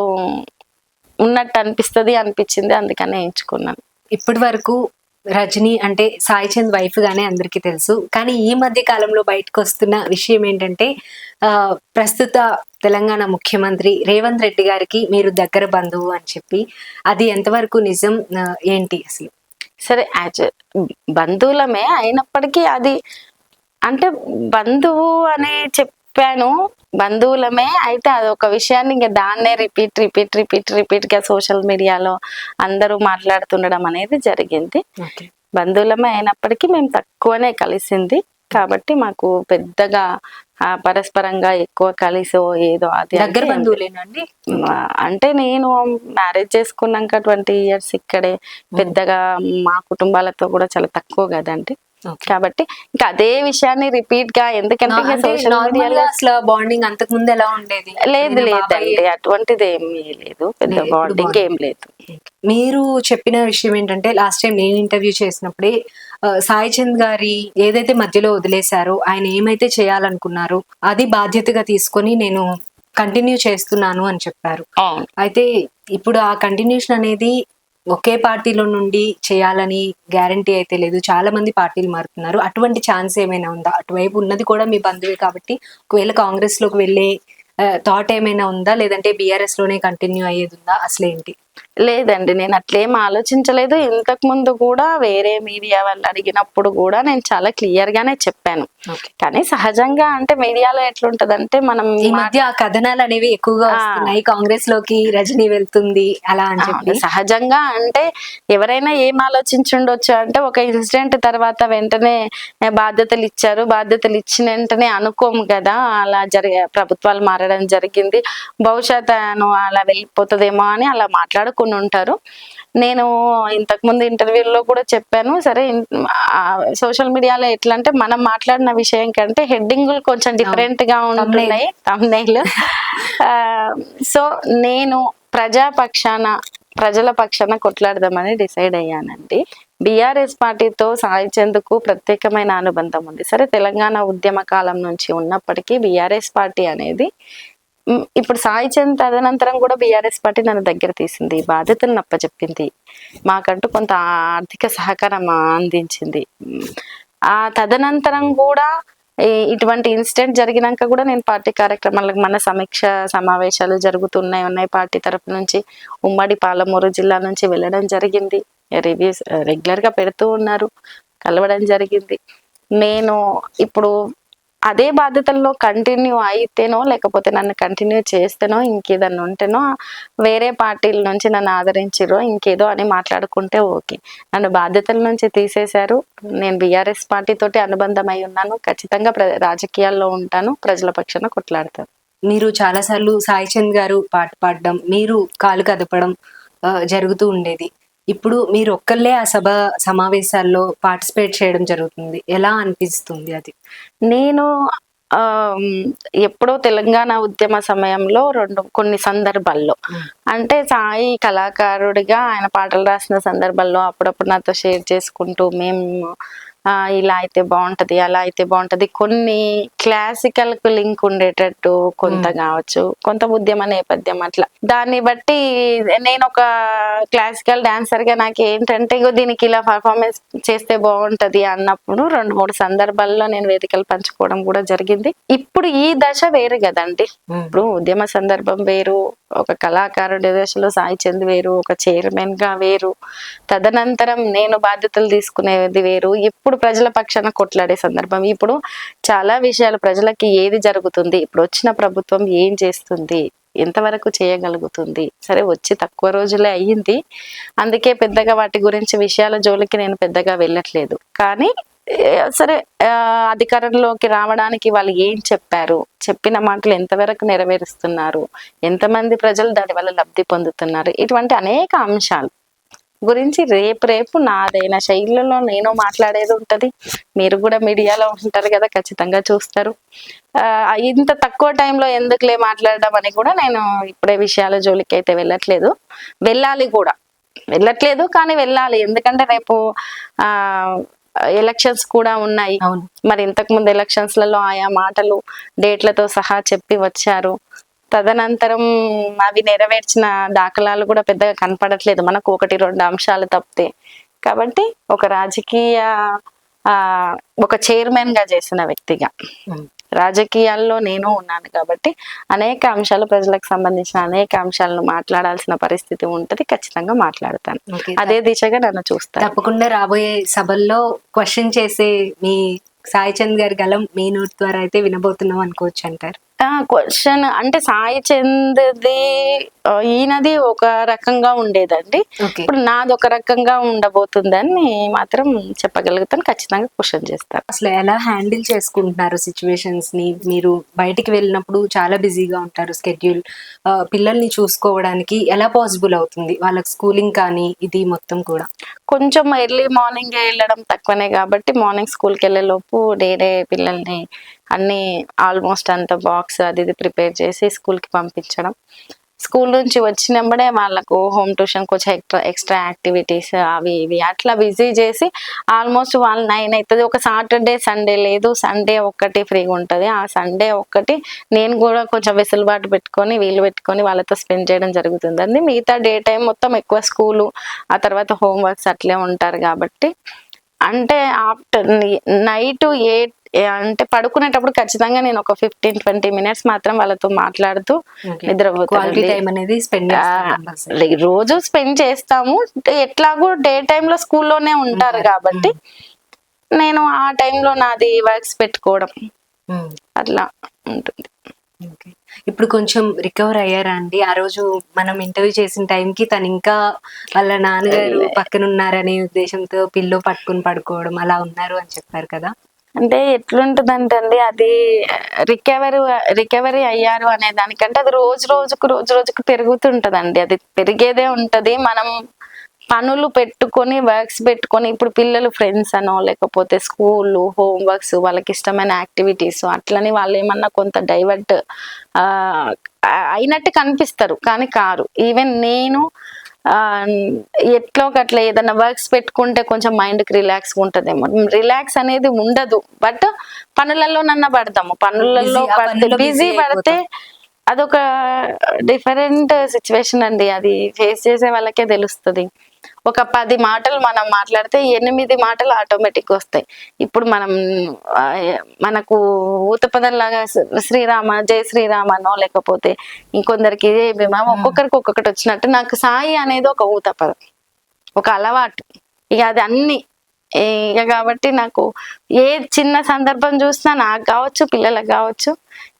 ఉన్నట్టు అనిపించింది, అందుకనే వేయించుకున్నాను. ఇప్పటి వరకు రజనీ అంటే సాయి చంద్ వైఫ్ గానే అందరికీ తెలుసు. కానీ ఈ మధ్య కాలంలో బయటకు వస్తున్న విషయం ఏంటంటే, ప్రస్తుత తెలంగాణ ముఖ్యమంత్రి రేవంత్ రెడ్డి గారికి మీరు దగ్గర బంధువు అని చెప్పి, అది ఎంతవరకు నిజం ఏంటి అసలు? సరే, బంధువులమే అయినప్పటికీ అది అంటే బంధువు అని చెప్పాను, బంధువులమే అయితే అదొక విషయాన్ని ఇంకా దాన్నే రిపీట్ గా సోషల్ మీడియాలో అందరూ మాట్లాడుతుండడం అనేది జరిగింది. బంధువులమే అయినప్పటికీ మేము తక్కువనే కలిసింది. కాబట్టి మాకు పెద్దగా పరస్పరంగా ఎక్కువ కలిసో ఏదో అది దగ్గర బంధువులేనండి. అంటే నేను మ్యారేజ్ చేసుకున్నాక 20 years ఇక్కడే, పెద్దగా మా కుటుంబాలతో కూడా చాలా తక్కువ కదండి. కాబట్టి ఇంకా అదే విషయాన్ని రిపీట్ గా, ఎందుకంటే సోషల్ మీడియాలో అసలు బాండింగ్ అంతకు ముందు ఎలా ఉండేది? లేదండి, అటువంటిది ఏమీ లేదు, పెద్ద బాండింగ్ ఏం లేదు. మీరు చెప్పిన విషయం ఏంటంటే, లాస్ట్ టైం నేను ఇంటర్వ్యూ చేసినప్పుడే సాయి చంద్ గారి ఏదైతే మధ్యలో వదిలేశారో, ఆయన ఏమైతే చేయాలనుకున్నారో అది బాధ్యతగా తీసుకొని నేను కంటిన్యూ చేస్తున్నాను అని చెప్పారు. అయితే ఇప్పుడు ఆ కంటిన్యూషన్ అనేది ఒకే పార్టీలో నుండి చేయాలని గ్యారంటీ అయితే లేదు, చాలా మంది పార్టీలు మారుతున్నారు. అటువంటి ఛాన్స్ ఏమైనా ఉందా? అటువైపు ఉన్నది కూడా మీ బంధువే కాబట్టి ఒకవేళ కాంగ్రెస్ లోకి వెళ్ళే థాట్ ఏమైనా ఉందా, లేదంటే బీఆర్ఎస్ లోనే కంటిన్యూ అయ్యేది ఉందా, అసలు ఏంటి? లేదండి, నేను అట్లేం ఆలోచించలేదు. ఇంతకు ముందు కూడా వేరే మీడియా వాళ్ళు అడిగినప్పుడు కూడా నేను చాలా క్లియర్ గానే చెప్పాను. ఓకే. కానీ సహజంగా అంటే మీడియాలో ఎట్లుంటదంటే మనం ఈ మధ్య ఆ కథనాలు అనేవి ఎక్కువగా ఆ. వస్తున్నాయి. కాంగ్రెస్ లోకి రజనీ వెళ్తుంది అలా అని చెప్పి. సహజంగా అంటే ఎవరైనా ఏం ఆలోచించుండొచ్చు అంటే ఒక ఇన్సిడెంట్ తర్వాత వెంటనే బాధ్యతలు ఇచ్చారు, బాధ్యతలు ఇచ్చిన వెంటనే అనుకోము కదా, అలా ప్రభుత్వాలు మారడం జరిగింది, బహుశా తను అలా వెళ్ళిపోతుందేమో అని అలా మాట్లాడుకుని ఉంటారు. నేను ఇంతకు ముందు ఇంటర్వ్యూలో కూడా చెప్పాను. సరే, సోషల్ మీడియాలో ఎట్లా అంటే మనం మాట్లాడిన విషయం కంటే హెడ్డింగులు కొంచెం డిఫరెంట్ గా ఉంటున్నాయి, thumbnail. సో నేను ప్రజల పక్షాన కొట్లాడదామని డిసైడ్ అయ్యానండి. బీఆర్ఎస్ పార్టీతో సాయి చంద్కు ప్రత్యేకమైన అనుబంధం ఉంది. సరే, తెలంగాణ ఉద్యమ కాలం నుంచి ఉన్నప్పటికీ బీఆర్ఎస్ పార్టీ అనేది ఇప్పుడు సాయి చంద్ తదనంతరం కూడా బీఆర్ఎస్ పార్టీ నన్ను దగ్గర తీసింది, బాధ్యతలను అప్పచెప్పింది, మాకంటూ కొంత ఆర్థిక సహకారం అందించింది. ఆ తదనంతరం కూడా ఇటువంటి ఇన్సిడెంట్ జరిగినాక కూడా నేను పార్టీ కార్యక్రమాలకు, మన సమీక్ష సమావేశాలు జరుగుతున్నాయి పార్టీ తరఫు నుంచి, ఉమ్మడి పాలమూరు జిల్లా నుంచి వెళ్ళడం జరిగింది, రివ్యూస్ రెగ్యులర్ గా పెడుతూ ఉన్నారు, కలవడం జరిగింది. నేను ఇప్పుడు అదే బాధ్యతల్లో కంటిన్యూ అయితేనో లేకపోతే నన్ను కంటిన్యూ చేస్తేనో ఇంకేదన్నా ఉంటేనో వేరే పార్టీల నుంచి నన్ను ఆదరించిరో ఇంకేదో అని మాట్లాడుకుంటే ఓకే. నన్ను బాధ్యతల నుంచి తీసేశారు, నేను బీఆర్ఎస్ పార్టీ తోటి అనుబంధం అయి ఉన్నాను, ఖచ్చితంగా రాజకీయాల్లో ఉంటాను, ప్రజల పక్షాన కొట్లాడతాను. మీరు చాలాసార్లు సాయి చంద్ గారు పాట పాడడం, మీరు కాలు కదపడం జరుగుతూ ఉండేది. ఇప్పుడు మీరు ఒక్కళ్ళే ఆ సమావేశాల్లో పార్టిసిపేట్ చేయడం జరుగుతుంది. ఎలా అనిపిస్తుంది అది? నేను ఎప్పుడో తెలంగాణ ఉద్యమ సమయంలో కొన్ని సందర్భాల్లో అంటే సాయి కళాకారుడిగా ఆయన పాటలు రాసిన సందర్భాల్లో అప్పుడప్పుడు నాతో షేర్ చేసుకుంటూ మేము ఇలా అయితే బాగుంటది, అలా అయితే బాగుంటది, కొన్ని క్లాసికల్ కు లింక్ ఉండేటట్టు కొంత కావచ్చు, కొంత ఉద్యమ నేపథ్యం అట్లా దాన్ని బట్టి నేను ఒక క్లాసికల్ డాన్సర్ గా నాకు ఏంటంటే దీనికి ఇలా పర్ఫార్మెన్స్ చేస్తే బాగుంటది అన్నప్పుడు 2-3 సందర్భాల్లో నేను వేదికలు పంచుకోవడం కూడా జరిగింది. ఇప్పుడు ఈ దశ వేరు కదండి, ఇప్పుడు ఉద్యమ సందర్భం వేరు, ఒక కళాకారుడి దశలో సాయి చంద్ వేరు, ఒక చైర్మన్ గా వేరు, తదనంతరం నేను బాధ్యతలు తీసుకునేది వేరు, ఇప్పుడు ప్రజల పక్షాన కొట్లాడే సందర్భం. ఇప్పుడు చాలా విషయాలు ప్రజలకి ఏది జరుగుతుంది, ఇప్పుడు వచ్చిన ప్రభుత్వం ఏం చేస్తుంది, ఎంతవరకు చేయగలుగుతుంది, సరే వచ్చి తక్కువ రోజులే అయ్యింది, అందుకే పెద్దగా వాటి గురించి విషయాల జోలికి నేను పెద్దగా వెళ్ళట్లేదు. కానీ సరే, అధికారంలోకి రావడానికి వాళ్ళు ఏం చెప్పారు, చెప్పిన మాటలు ఎంతవరకు నెరవేరుస్తున్నారు, ఎంతమంది ప్రజలు దాని వల్ల లబ్ధి పొందుతున్నారు, ఇటువంటి అనేక అంశాలు గురించి రేపు నాదైన శైలిలో నేను మాట్లాడేది ఉంటది. మీరు కూడా మీడియాలో ఉంటారు కదా, ఖచ్చితంగా చూస్తారు. ఇంత తక్కువ టైంలో ఎందుకులే మాట్లాడడం అని కూడా నేను ఇప్పుడే విషయాల జోలికి అయితే వెళ్ళట్లేదు కానీ వెళ్ళాలి. ఎందుకంటే రేపు ఎలక్షన్స్ కూడా ఉన్నాయి. మరి ఇంతకు ముందు ఎలక్షన్స్ లలో ఆయా మాటలు డేట్లతో సహా చెప్పి వచ్చారు, తదనంతరం అవి నెరవేర్చిన దాఖలాలు కూడా పెద్దగా కనపడట్లేదు మనకు, 1-2 అంశాలు తప్పితే. కాబట్టి ఒక చైర్మన్ గా చేసిన వ్యక్తిగా రాజకీయాల్లో నేను ఉన్నాను కాబట్టి అనేక అంశాలు, ప్రజలకు సంబంధించిన అనేక అంశాలను మాట్లాడాల్సిన పరిస్థితి ఉంటది, ఖచ్చితంగా మాట్లాడతాను. అదే దిశగా నన్ను చూస్తాను. తప్పకుండా రాబోయే సభల్లో క్వశ్చన్ చేసే మీ సాయి చంద్ గారి గలం మీ నోటి ద్వారా అయితే వినబోతున్నాం అనుకోవచ్చు అంటారు? క్వశ్చన్ అంటే సాయి చంద్ది ఈయనది ఒక రకంగా ఉండేదండి, ఇప్పుడు నాది ఒక రకంగా ఉండబోతుందని మాత్రం చెప్పగలుగుతాను. ఖచ్చితంగా క్వశ్చన్ చేస్తాను. అసలు ఎలా హ్యాండిల్ చేసుకుంటున్నారు సిచ్యువేషన్స్ ని? మీరు బయటికి వెళ్ళినప్పుడు చాలా బిజీగా ఉంటారు, స్కెడ్యూల్, పిల్లల్ని చూసుకోవడానికి ఎలా పాసిబుల్ అవుతుంది? వాళ్ళకి స్కూలింగ్ కానీ ఇది మొత్తం కూడా కొంచెం ఎర్లీ మార్నింగ్ వెళ్ళడం తక్కువనే కాబట్టి మార్నింగ్ స్కూల్కి వెళ్ళే లోపు నేనే పిల్లల్ని అన్ని ఆల్మోస్ట్ అంత బాక్స్ అది ఇది ప్రిపేర్ చేసి స్కూల్కి పంపించడం, స్కూల్ నుంచి వచ్చినప్పుడే వాళ్ళకు హోమ్ ట్యూషన్ కొంచెం ఎక్స్ట్రా యాక్టివిటీస్ అవి ఇవి అట్లా బిజీ చేసి ఆల్మోస్ట్ వాళ్ళు 9 అవుతుంది. ఒక సాటర్డే సండే లేదు, సండే ఒక్కటి ఫ్రీగా ఉంటుంది, ఆ సండే ఒక్కటి నేను కూడా కొంచెం వెసులుబాటు పెట్టుకొని వీలు పెట్టుకొని వాళ్ళతో స్పెండ్ చేయడం జరుగుతుందండి. మిగతా డే టైం మొత్తం ఎక్కువ స్కూలు, ఆ తర్వాత హోంవర్క్స్ అట్లే ఉంటారు కాబట్టి అంటే ఆఫ్టర్ నైట్ 8 అంటే పడుకునేటప్పుడు ఖచ్చితంగా నేను ఒక 15-20 మినిట్స్ మాత్రం వాళ్ళతో మాట్లాడుతూ క్వాలిటీ నిద్రపోతానండి. టైం అనేది స్పెండ్ చేస్తారు కంపల్సరీ. రోజు స్పెండ్ చేస్తాము. ఎట్లాగో డే టైంలో స్కూల్లోనే ఉంటారు కాబట్టి నేను ఆ టైంలో నాది వర్క్స్ పెట్టుకోవడం అట్లా ఉంటుంది. ఓకే. ఇప్పుడు కొంచెం రికవర్ అయ్యారా అండి? ఆ రోజు మనం ఇంటర్వ్యూ చేసిన టైంకి తను ఇంకా వాళ్ళ నాన్నగారు పక్కన ఉన్నారనే ఉద్దేశంతో పిల్లో పట్టుకొని పడుకోవడం అలా ఉన్నారు అని చెప్పారు కదా? అంటే ఎట్లుంటదంటే అండి అది రికవరీ అయ్యారు అనే దానికంటే అది రోజు రోజుకు పెరుగుతుంటదండి. అది పెరిగేదే ఉంటది. మనం పనులు పెట్టుకొని వర్క్స్ పెట్టుకొని ఇప్పుడు పిల్లలు ఫ్రెండ్స్ అనో లేకపోతే స్కూల్ హోమ్ వర్క్స్ వాళ్ళకి ఇష్టమైన యాక్టివిటీస్ అట్లని వాళ్ళు ఏమన్నా కొంత డైవర్ట్ అయినట్టు కనిపిస్తారు కానీ కారు. ఈవెన్ నేను ఆ ఎట్లో గట్ల ఏదైనా వర్క్స్ పెట్టుకుంటే కొంచెం మైండ్ కి రిలాక్స్ ఉంటదేమో. రిలాక్స్ అనేది ఉండదు. బట్ పనులలోనన్నా పడతాము. పనులలో బిజీ పడితే అదొక డిఫరెంట్ సిచ్యువేషన్ అండి. అది ఫేస్ చేసే వాళ్ళకే తెలుస్తుంది. ఒక 10 మాటలు మనం మాట్లాడితే 8 మాటలు ఆటోమేటిక్ వస్తాయి. ఇప్పుడు మనం మనకు ఊతపదంలాగా శ్రీరామ జై శ్రీరామ అనో లేకపోతే ఇంకొందరికి ఒక్కొక్కరికి ఒక్కొక్కటి వచ్చినట్టు నాకు సాయి అనేది ఒక ఊతపదం, ఒక అలవాటు. ఇక అది అన్ని ఇక కాబట్టి నాకు ఏ చిన్న సందర్భం చూసినా నాకు కావచ్చు పిల్లలకు కావచ్చు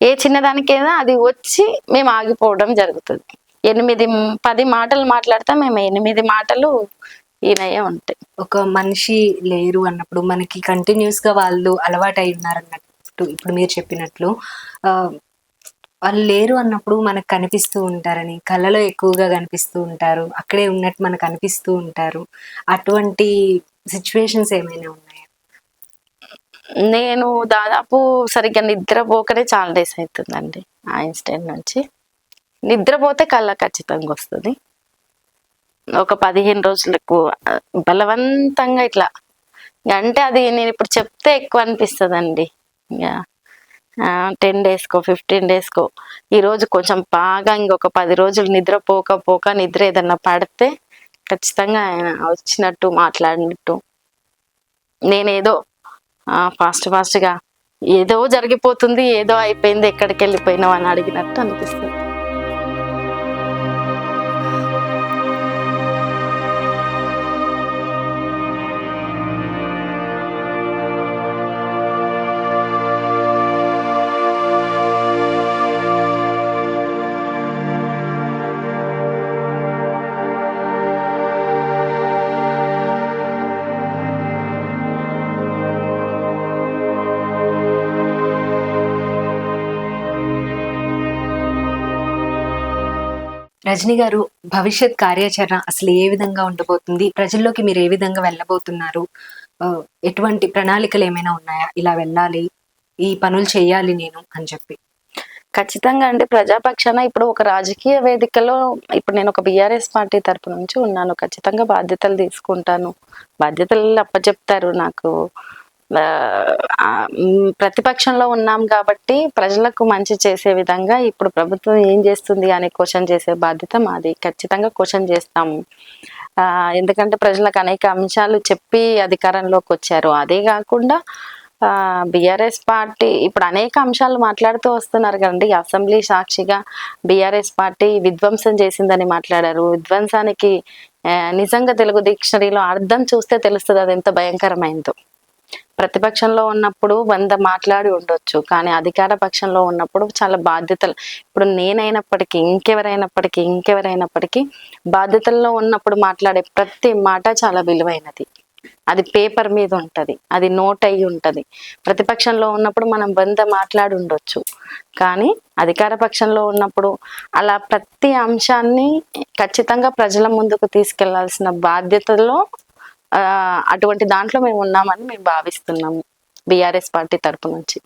ఏ చిన్నదానికైనా అది వచ్చి మేము ఆగిపోవడం జరుగుతుంది. 8-10 మాటలు మాట్లాడితే మేము 8 మాటలు ఈయనయే ఉంటాయి. ఒక మనిషి లేరు అన్నప్పుడు మనకి కంటిన్యూస్ గా వాళ్ళు అలవాటు అయి ఉన్నారు అన్నట్టు ఇప్పుడు మీరు చెప్పినట్లు వాళ్ళు లేరు అన్నప్పుడు మనకు కనిపిస్తూ ఉంటారని కళ్ళలో ఎక్కువగా కనిపిస్తూ ఉంటారు. అక్కడే ఉన్నట్టు మనకు అనిపిస్తూ ఉంటారు. అటువంటి సిచ్యువేషన్స్ ఏమైనా ఉన్నాయా? నేను దాదాపు సరిగ్గా నిద్రపోకనే చాలా డేస్ అవుతుందండి. ఆ ఇన్సిడెంట్ నుంచి నిద్రపోతే కళ్ళ ఖచ్చితంగా వస్తుంది. ఒక 15 రోజులకు బలవంతంగా ఇట్లా అంటే అది నేను ఇప్పుడు చెప్తే ఎక్కువ అనిపిస్తుందండి. 10 డేస్కో 15 డేస్కో ఈరోజు కొంచెం బాగా ఇంకొక 10 రోజులు నిద్రపోక నిద్ర ఏదన్నా పడితే ఖచ్చితంగా ఆయన వచ్చినట్టు మాట్లాడినట్టు నేనేదో ఫాస్ట్గా ఏదో జరిగిపోతుంది ఏదో అయిపోయింది ఎక్కడికి వెళ్ళిపోయినావు అని అడిగినట్టు అనిపిస్తుంది. రజనీ గారు, భవిష్యత్ కార్యాచరణ అసలు ఏ విధంగా ఉండబోతుంది? ప్రజల్లోకి మీరు ఏ విధంగా వెళ్ళబోతున్నారు? ఎటువంటి ప్రణాళికలు ఏమైనా ఉన్నాయా? ఇలా వెళ్ళాలి, ఈ పనులు చేయాలి నేను అని చెప్పి. ఖచ్చితంగా అండి. ప్రజాపక్షాన ఇప్పుడు ఒక రాజకీయ వేదికలో ఇప్పుడు నేను ఒక బీఆర్ఎస్ పార్టీ తరపు నుంచి ఉన్నాను. ఖచ్చితంగా బాధ్యతలు తీసుకుంటాను. బాధ్యతలు అప్పచెప్తారు నాకు. ప్రతిపక్షంలో ఉన్నాం కాబట్టి ప్రజలకు మంచి చేసే విధంగా ఇప్పుడు ప్రభుత్వం ఏం చేస్తుంది అనే క్వశ్చన్ చేసే బాధ్యత మాది. ఖచ్చితంగా క్వశ్చన్ చేస్తాము. ఎందుకంటే ప్రజలకు అనేక అంశాలు చెప్పి అధికారంలోకి వచ్చారు. అదే కాకుండా బీఆర్ఎస్ పార్టీ ఇప్పుడు అనేక అంశాలు మాట్లాడుతూ వస్తున్నారు కదండి. అసెంబ్లీ సాక్షిగా బీఆర్ఎస్ పార్టీ విధ్వంసం చేసిందని మాట్లాడారు. విధ్వంసానికి నిజంగా తెలుగు డిక్షనరీలో అర్థం చూస్తే తెలుస్తుంది అది ఎంత భయంకరమైందో. ప్రతిపక్షంలో ఉన్నప్పుడు 100 మాట్లాడి ఉండొచ్చు, కానీ అధికార పక్షంలో ఉన్నప్పుడు చాలా బాధ్యతలు. ఇప్పుడు నేనైనప్పటికీ ఇంకెవరైనప్పటికీ బాధ్యతల్లో ఉన్నప్పుడు మాట్లాడే ప్రతి మాట చాలా విలువైనది. అది పేపర్ మీద ఉంటది, అది నోట్ అయ్యి ఉంటది. ప్రతిపక్షంలో ఉన్నప్పుడు మనం 100 మాట్లాడి ఉండొచ్చు, కానీ అధికార పక్షంలో ఉన్నప్పుడు అలా ప్రతి అంశాన్ని ఖచ్చితంగా ప్రజల ముందుకు తీసుకెళ్లాల్సిన బాధ్యతలో అటువంటి దాంట్లో మేము ఉన్నామని మేము భావిస్తున్నాము బీఆర్ఎస్ పార్టీ తరపు నుంచి.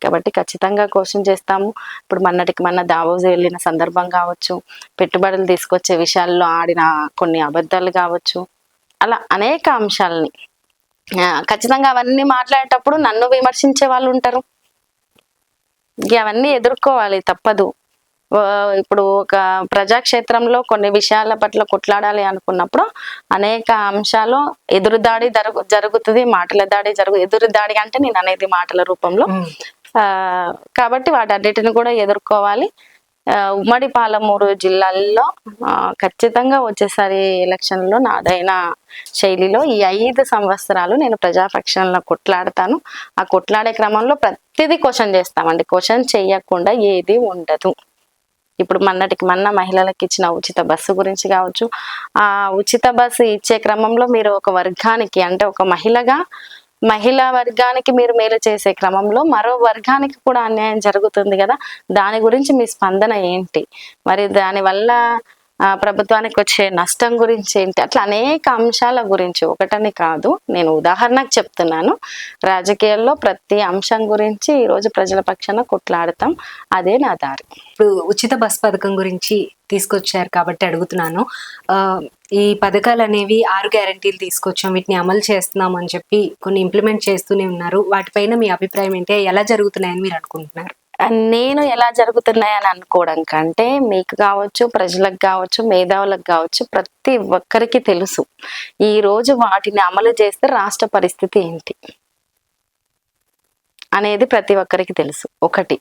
కాబట్టి ఖచ్చితంగా క్వశ్చన్ చేస్తాము. ఇప్పుడు మొన్న దావోస్ వెళ్ళిన సందర్భం కావచ్చు, పెట్టుబడులు తీసుకొచ్చే విషయాల్లో ఆడిన కొన్ని అబద్ధాలు కావచ్చు, అలా అనేక అంశాలని ఖచ్చితంగా అవన్నీ మాట్లాడేటప్పుడు నన్ను విమర్శించే వాళ్ళు ఉంటారు. అవన్నీ ఎదుర్కోవాలి, తప్పదు. ఇప్పుడు ఒక ప్రజాక్షేత్రంలో కొన్ని విషయాల పట్ల కొట్లాడాలి అనుకున్నప్పుడు అనేక అంశాలు ఎదురుదాడి జరుగుతుంది, మాటల దాడి ఎదురు దాడి అంటే నేను అనేది మాటల రూపంలో. ఆ కాబట్టి వాటన్నిటిని కూడా ఎదుర్కోవాలి. ఉమ్మడి పాలమూరు జిల్లాల్లో ఖచ్చితంగా వచ్చేసరి ఎలక్షన్ లో నాదైన శైలిలో ఈ 5 సంవత్సరాలు నేను ప్రజాపక్షంలో కొట్లాడతాను. ఆ కొట్లాడే క్రమంలో ప్రతిదీ క్వశ్చన్ చేస్తామండి. క్వశ్చన్ చేయకుండా ఏది ఉండదు. ఇప్పుడు మొన్న మహిళలకు ఇచ్చిన ఉచిత బస్సు గురించి కావచ్చు, ఆ ఉచిత బస్సు ఇచ్చే క్రమంలో మీరు ఒక వర్గానికి అంటే ఒక మహిళా వర్గానికి మీరు మేలు చేసే క్రమంలో మరో వర్గానికి కూడా అన్యాయం జరుగుతుంది కదా, దాని గురించి మీ స్పందన ఏంటి? మరి దానివల్ల ప్రభుత్వానికి వచ్చే నష్టం గురించి ఏంటి? అట్లా అనేక అంశాల గురించి, ఒకటని కాదు, నేను ఉదాహరణకు చెప్తున్నాను. రాజకీయాల్లో ప్రతి అంశం గురించి ఈరోజు ప్రజల పక్షాన కొట్లాడతాం. అదే నా దారి. ఇప్పుడు ఉచిత బస్ పథకం గురించి తీసుకొచ్చారు కాబట్టి అడుగుతున్నాను. ఈ పథకాలు అనేవి 6 గ్యారెంటీలు తీసుకొచ్చాం, వీటిని అమలు చేస్తున్నాం అని చెప్పి కొన్ని ఇంప్లిమెంట్ చేస్తూనే ఉన్నారు. వాటిపైన మీ అభిప్రాయం ఏంటి? ఎలా జరుగుతున్నాయని మీరు అనుకుంటున్నారు? నేను ఎలా జరుగుతున్నాయని అనుకోవడం కంటే మీకు కావచ్చు, ప్రజలకు కావచ్చు, మేధావులకు కావచ్చు, ప్రతి ఒక్కరికి తెలుసు ఈ రోజు వాటిని అమలు చేస్తే రాష్ట్ర పరిస్థితి ఏంటి అనేది ప్రతి ఒక్కరికి తెలుసు. ఒకటి.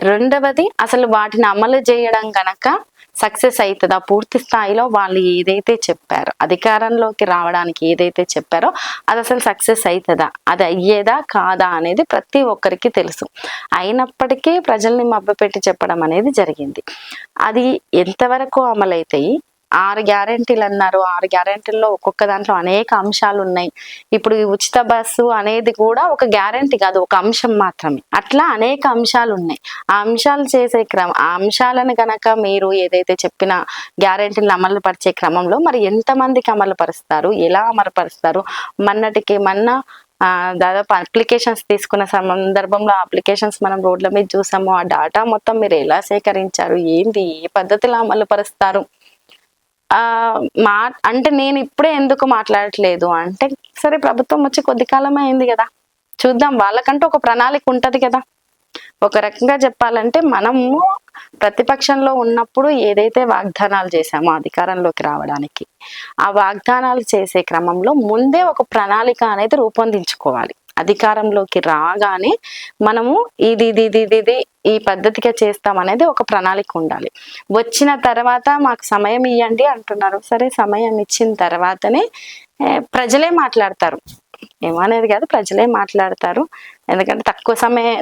రెండవది, అసలు వాటిని అమలు చేయడం గనక సక్సెస్ అవుతుందా, పూర్తి స్థాయిలో వాళ్ళు ఏదైతే చెప్పారో, అధికారంలోకి రావడానికి ఏదైతే చెప్పారో అది అసలు సక్సెస్ అవుతుందా, అది అయ్యేదా కాదా అనేది ప్రతి ఒక్కరికి తెలుసు. అయినప్పటికీ ప్రజల్ని మభ్యపెట్టి చెప్పడం అనేది జరిగింది. అది ఎంతవరకు అమలైతాయి? 6 గ్యారెంటీలు అన్నారు. 6 గ్యారెంటీల్లో ఒక్కొక్క దాంట్లో అనేక అంశాలు ఉన్నాయి. ఇప్పుడు ఈ ఉచిత బస్సు అనేది కూడా ఒక గ్యారెంటీ కాదు, ఒక అంశం మాత్రమే. అట్లా అనేక అంశాలు ఉన్నాయి. ఆ అంశాలు చేసే ఆ అంశాలను గనక మీరు ఏదైతే చెప్పిన గ్యారెంటీలను అమలు పరిచే క్రమంలో మరి ఎంతమందికి అమలు పరుస్తారు, ఎలా అమలు పరుస్తారు? మొన్న దాదాపు అప్లికేషన్స్ తీసుకున్న సందర్భంలో అప్లికేషన్స్ మనం రోడ్ల మీద చూసాము. ఆ డాటా మొత్తం మీరు ఎలా సేకరించారు, ఏంది, ఏ పద్ధతిలో అమలు పరుస్తారు? అంటే నేను ఇప్పుడే ఎందుకు మాట్లాడట్లేదు అంటే, సరే ప్రభుత్వం వచ్చి కొద్ది కాలమే అయింది కదా, చూద్దాం, వాళ్ళకంటూ ఒక ప్రణాళిక ఉంటది కదా. ఒక రకంగా చెప్పాలంటే మనము ప్రతిపక్షంలో ఉన్నప్పుడు ఏదైతే వాగ్దానాలు చేశామో అధికారంలోకి రావడానికి, ఆ వాగ్దానాలు చేసే క్రమంలో ముందే ఒక ప్రణాళిక అనేది రూపొందించుకోవాలి. అధికారంలోకి రాగానే మనము ఇది ఈ పద్ధతిగా చేస్తాం అనేది ఒక ప్రణాళిక ఉండాలి. వచ్చిన తర్వాత మాకు సమయం ఇవ్వండి అంటున్నారు. సరే, సమయం ఇచ్చిన తర్వాతనే ప్రజలే మాట్లాడతారు, ఏమనేది కాదు, ప్రజలే మాట్లాడతారు. ఎందుకంటే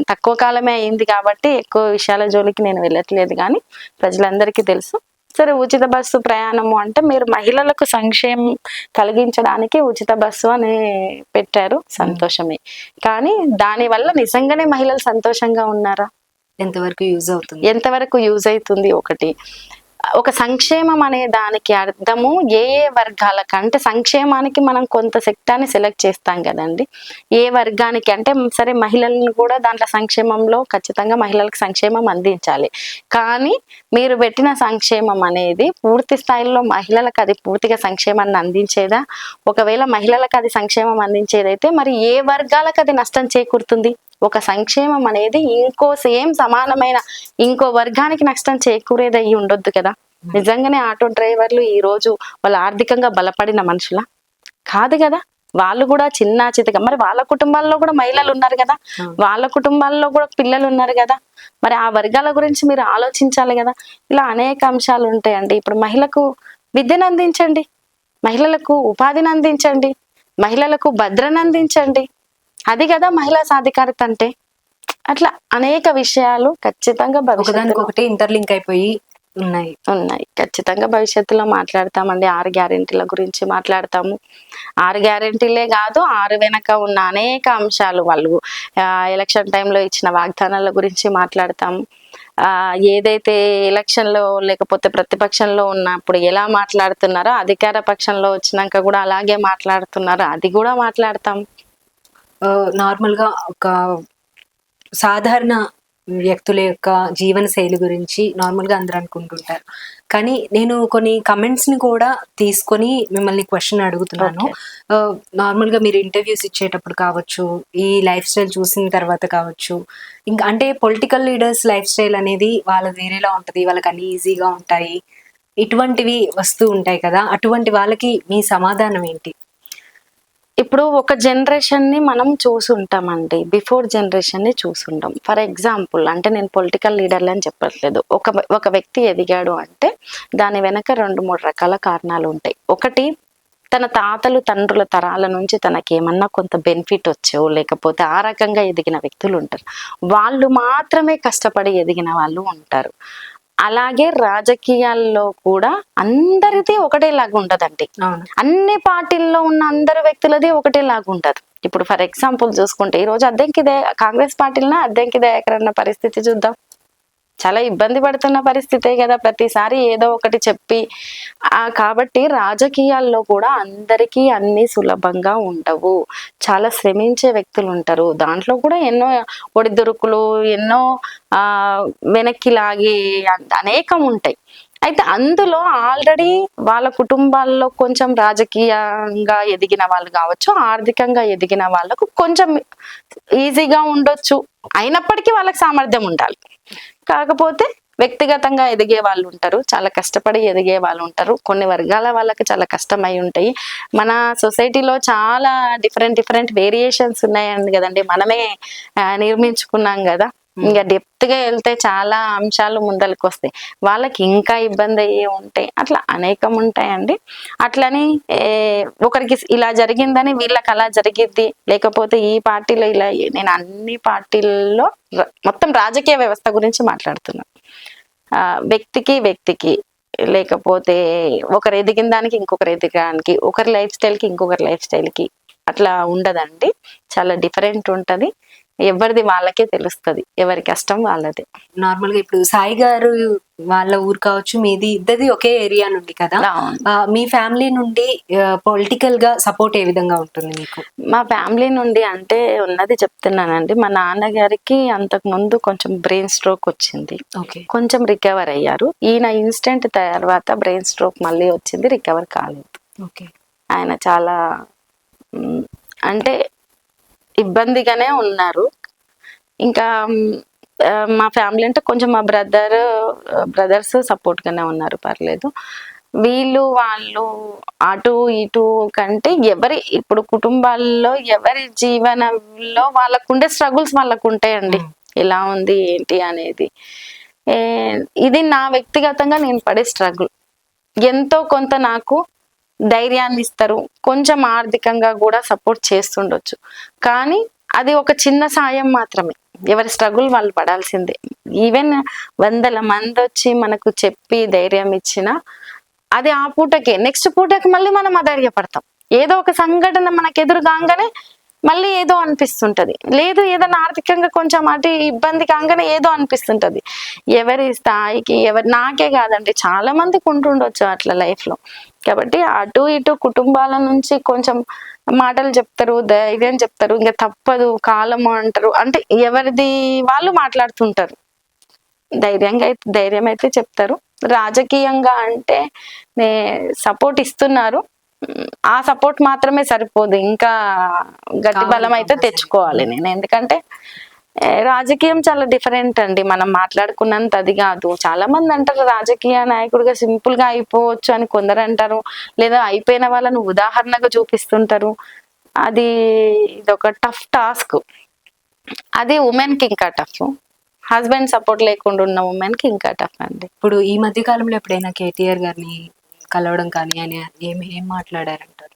తక్కువ కాలమే అయింది కాబట్టి ఎక్కువ విషయాల జోలికి నేను వెళ్ళట్లేదు. కానీ ప్రజలందరికీ తెలుసు. సరే, ఉచిత బస్సు ప్రయాణము అంటే మీరు మహిళలకు సంక్షేమం కలిగించడానికి ఉచిత బస్సు అని పెట్టారు, సంతోషమే. కానీ దానివల్ల నిజంగానే మహిళలు సంతోషంగా ఉన్నారా? ఎంతవరకు యూజ్ అవుతుంది? ఒకటి. ఒక సంక్షేమం అనే దానికి అర్థము ఏ వర్గాలకంటే, సంక్షేమానికి మనం కొంత సెక్టార్ని సెలెక్ట్ చేస్తాం కదండి. ఏ వర్గానికి అంటే, సరే మహిళలను కూడా దాంట్లో సంక్షేమంలో ఖచ్చితంగా మహిళలకు సంక్షేమం అందించాలి. కానీ మీరు పెట్టిన సంక్షేమం అనేది పూర్తి స్థాయిలో మహిళలకు అది పూర్తిగా సంక్షేమాన్ని అందించేదా? ఒకవేళ మహిళలకు అది సంక్షేమం అందించేదైతే మరి ఏ వర్గాలకు అది నష్టం చేకూరుతుంది? ఒక సంక్షేమం అనేది ఇంకో సేమ్ సమానమైన ఇంకో వర్గానికి నష్టం చేకూరేది అయ్యి ఉండొద్దు కదా. నిజంగానే ఆటో డ్రైవర్లు ఈ రోజు వాళ్ళు ఆర్థికంగా బలపడిన మనుషులా? కాదు కదా. వాళ్ళు కూడా చితక, మరి వాళ్ళ కుటుంబాల్లో కూడా మహిళలు ఉన్నారు కదా, వాళ్ళ కుటుంబాల్లో కూడా పిల్లలు ఉన్నారు కదా. మరి ఆ వర్గాల గురించి మీరు ఆలోచించాలి కదా. ఇలా అనేక అంశాలు ఉంటాయండి. ఇప్పుడు మహిళకు విద్యను అందించండి, మహిళలకు ఉపాధిని అందించండి, మహిళలకు భద్రను అందించండి. అది కదా మహిళా సాధికారత అంటే. అట్లా అనేక విషయాలు ఖచ్చితంగా ఒకదానికొకటి ఇంటర్లింక్ అయిపోయి ఉన్నాయి. ఖచ్చితంగా భవిష్యత్తులో మాట్లాడతామండి. 6 గ్యారెంటీల గురించి మాట్లాడతాము. 6 గ్యారెంటీలే కాదు, 6 వెనక ఉన్న అనేక అంశాలు, వాళ్ళు ఎలక్షన్ టైంలో ఇచ్చిన వాగ్దానాల గురించి మాట్లాడతాము. ఏదైతే ఎలక్షన్లో లేకపోతే ప్రతిపక్షంలో ఉన్నప్పుడు ఎలా మాట్లాడుతున్నారో అధికార పక్షంలో వచ్చినాక కూడా అలాగే మాట్లాడుతున్నారో అది కూడా మాట్లాడతాం. నార్మల్గా ఒక సాధారణ వ్యక్తుల యొక్క జీవన శైలి గురించి నార్మల్గా అందరూ అనుకుంటుంటారు. కానీ నేను కొన్ని కమెంట్స్ని కూడా తీసుకొని మిమ్మల్ని క్వశ్చన్ అడుగుతున్నాను. నార్మల్గా మీరు ఇంటర్వ్యూస్ ఇచ్చేటప్పుడు కావచ్చు, ఈ లైఫ్ స్టైల్ చూసిన తర్వాత కావచ్చు, ఇంకా అంటే పొలిటికల్ లీడర్స్ లైఫ్ స్టైల్ అనేది వాళ్ళది వేరేలా ఉంటుంది, వాళ్ళకి అన్ని ఈజీగా ఉంటాయి, ఇటువంటివి వస్తూ ఉంటాయి కదా. అటువంటి వాళ్ళకి మీ సమాధానం ఏంటి? ఇప్పుడు ఒక జనరేషన్ ని మనం చూసుంటామండి, బిఫోర్ జనరేషన్ ని చూసుంటాం. ఫర్ ఎగ్జాంపుల్ అంటే నేను పొలిటికల్ లీడర్లు అని చెప్పట్లేదు. ఒక వ్యక్తి ఎదిగాడు అంటే దాని వెనక 2-3 రకాల కారణాలు ఉంటాయి. ఒకటి, తన తాతలు తండ్రుల తరాల నుంచి తనకి ఏమన్నా కొంత బెనిఫిట్ వచ్చో, లేకపోతే ఆ రకంగా ఎదిగిన వ్యక్తులు ఉంటారు. వాళ్ళు మాత్రమే కష్టపడి ఎదిగిన వాళ్ళు ఉంటారు. అలాగే రాజకీయాల్లో కూడా అందరిది ఒకటేలాగా ఉండదండి. అన్ని పార్టీల్లో ఉన్న అందరు వ్యక్తులది ఒకటేలాగా ఉండదు. ఇప్పుడు ఫర్ ఎగ్జాంపుల్ చూసుకుంటే ఈ రోజు అద్దెంకిదే కాంగ్రెస్ పార్టీలో అద్దెంకి దయాకర్ అన్న పరిస్థితి చూద్దాం. చాలా ఇబ్బంది పడుతున్న పరిస్థితే కదా, ప్రతిసారి ఏదో ఒకటి చెప్పి. కాబట్టి రాజకీయాల్లో కూడా అందరికీ అన్ని సులభంగా ఉండవు. చాలా శ్రమించే వ్యక్తులు ఉంటారు. దాంట్లో కూడా ఎన్నో ఒడిదుడుకులు, ఎన్నో వెనక్కి లాగే అనేకం ఉంటాయి. అయితే అందులో ఆల్రెడీ వాళ్ళ కుటుంబాల్లో కొంచెం రాజకీయంగా ఎదిగిన వాళ్ళు కావచ్చు, ఆర్థికంగా ఎదిగిన వాళ్ళకు కొంచెం ఈజీగా ఉండొచ్చు. అయినప్పటికీ వాళ్ళకి సామర్థ్యం ఉండాలి. కాకపోతే వ్యక్తిగతంగా ఎదిగే వాళ్ళు ఉంటారు, చాలా కష్టపడి ఎదిగే వాళ్ళు ఉంటారు. కొన్ని వర్గాల వాళ్ళకి చాలా కష్టమై ఉంటాయి. మన సొసైటీలో చాలా డిఫరెంట్ వేరియేషన్స్ ఉన్నాయండి కదండి, మనమే నిర్మించుకున్నాం కదా. ఇంకా డెప్త్ గా వెళ్తే చాలా అంశాలు ముందరికి వస్తాయి. వాళ్ళకి ఇంకా ఇబ్బంది అయ్యే ఉంటాయి. అట్లా అనేకం ఉంటాయండి. అట్లని ఒకరికి ఇలా జరిగిందని వీళ్ళకి అలా జరిగిద్ది, లేకపోతే ఈ పార్టీలో ఇలా. నేను అన్ని పార్టీల్లో మొత్తం రాజకీయ వ్యవస్థ గురించి మాట్లాడుతున్నాను. వ్యక్తికి లేకపోతే ఒకరు ఎదిగిన దానికి ఇంకొకరు ఎదగడానికి, ఒకరి లైఫ్ స్టైల్కి ఇంకొకరి లైఫ్ స్టైల్కి అట్లా ఉండదండి. చాలా డిఫరెంట్ ఉంటది. ఎవరిది వాళ్ళకే తెలుస్తుంది, ఎవరి కష్టం వాళ్ళది. నార్మల్ గా ఇప్పుడు సాయి గారు వాళ్ళ ఊరు కావచ్చు, మీది ఇద్దరిది ఒకే ఏరియా నుండి కదా. మీ ఫ్యామిలీ నుండి పొలిటికల్ గా సపోర్ట్ ఏ విధంగా ఉంటుంది మీకు? మా ఫ్యామిలీ నుండి అంటే ఉన్నది చెప్తున్నానండి. మా నాన్నగారికి అంతకు ముందు కొంచెం బ్రెయిన్ స్ట్రోక్ వచ్చింది, కొంచెం రికవర్ అయ్యారు. ఈయన ఇన్స్టెంట్ తర్వాత బ్రెయిన్ స్ట్రోక్ మళ్ళీ వచ్చింది, రికవర్ కాలేదు. ఆయన చాలా అంటే ఇబ్బందిగానే ఉన్నారు. ఇంకా మా ఫ్యామిలీ అంటే కొంచెం మా బ్రదర్స్ సపోర్ట్ గానే ఉన్నారు, పర్లేదు. వాళ్ళు అటు ఇటు కంటే ఇప్పుడు కుటుంబాల్లో ఎవరి జీవనంలో వాళ్ళకుండే స్ట్రగుల్స్ వాళ్ళకు ఉంటాయండి. ఎలా ఉంది ఏంటి అనేది. ఇది నా వ్యక్తిగతంగా నేను పడే స్ట్రగుల్. ఎంతో కొంత నాకు ధైర్యాన్ని ఇస్తారు, కొంచెం ఆర్థికంగా కూడా సపోర్ట్ చేస్తుండొచ్చు. కానీ అది ఒక చిన్న సాయం మాత్రమే. ఎవరి స్ట్రగుల్ వాళ్ళు పడాల్సిందే. ఈవెన్ 100 మంది వచ్చి మనకు చెప్పి ధైర్యం ఇచ్చినా అది ఆ పూటకే, నెక్స్ట్ పూటకి మళ్ళీ మనం అధైర్యపడతాం. ఏదో ఒక సంఘటన మనకు ఎదురు కాగానే మళ్ళీ ఏదో అనిపిస్తుంటది, లేదు ఏదైనా ఆర్థికంగా కొంచెం అటు ఇబ్బంది కాగానే ఏదో అనిపిస్తుంటది. ఎవరి స్థాయికి నాకే కాదండి, చాలా మందికి ఉంటుండొచ్చు అట్లా లైఫ్ లో. కాబట్టి అటు ఇటు కుటుంబాల నుంచి కొంచెం మాటలు చెప్తారు, ధైర్యం చెప్తారు, ఇంకా తప్పదు కాలము అంటారు. అంటే ఎవరిది వాళ్ళు మాట్లాడుతుంటారు. ధైర్యం అయితే చెప్తారు. రాజకీయంగా అంటే సపోర్ట్ ఇస్తున్నారు, ఆ సపోర్ట్ మాత్రమే సరిపోదు, ఇంకా గట్టి బలం అయితే తెచ్చుకోవాలి నేను. ఎందుకంటే రాజకీయం చాలా డిఫరెంట్ అండి, మనం మాట్లాడుకున్నంత అది కాదు. చాలా మంది అంటారు రాజకీయ నాయకుడిగా సింపుల్ గా అయిపోవచ్చు అని కొందరు అంటారు, లేదా అయిపోయిన వాళ్ళను ఉదాహరణగా చూపిస్తుంటారు. ఇదొక టఫ్ టాస్క్. అది ఉమెన్ కి ఇంకా టఫ్, హస్బెండ్ సపోర్ట్ లేకుండా ఉన్న ఉమెన్ కి ఇంకా టఫ్ అండి. ఇప్పుడు ఈ మధ్య కాలంలో ఎప్పుడైనా కేటీఆర్ గారిని కలవడం కానీ అని ఏం మాట్లాడారంటారు?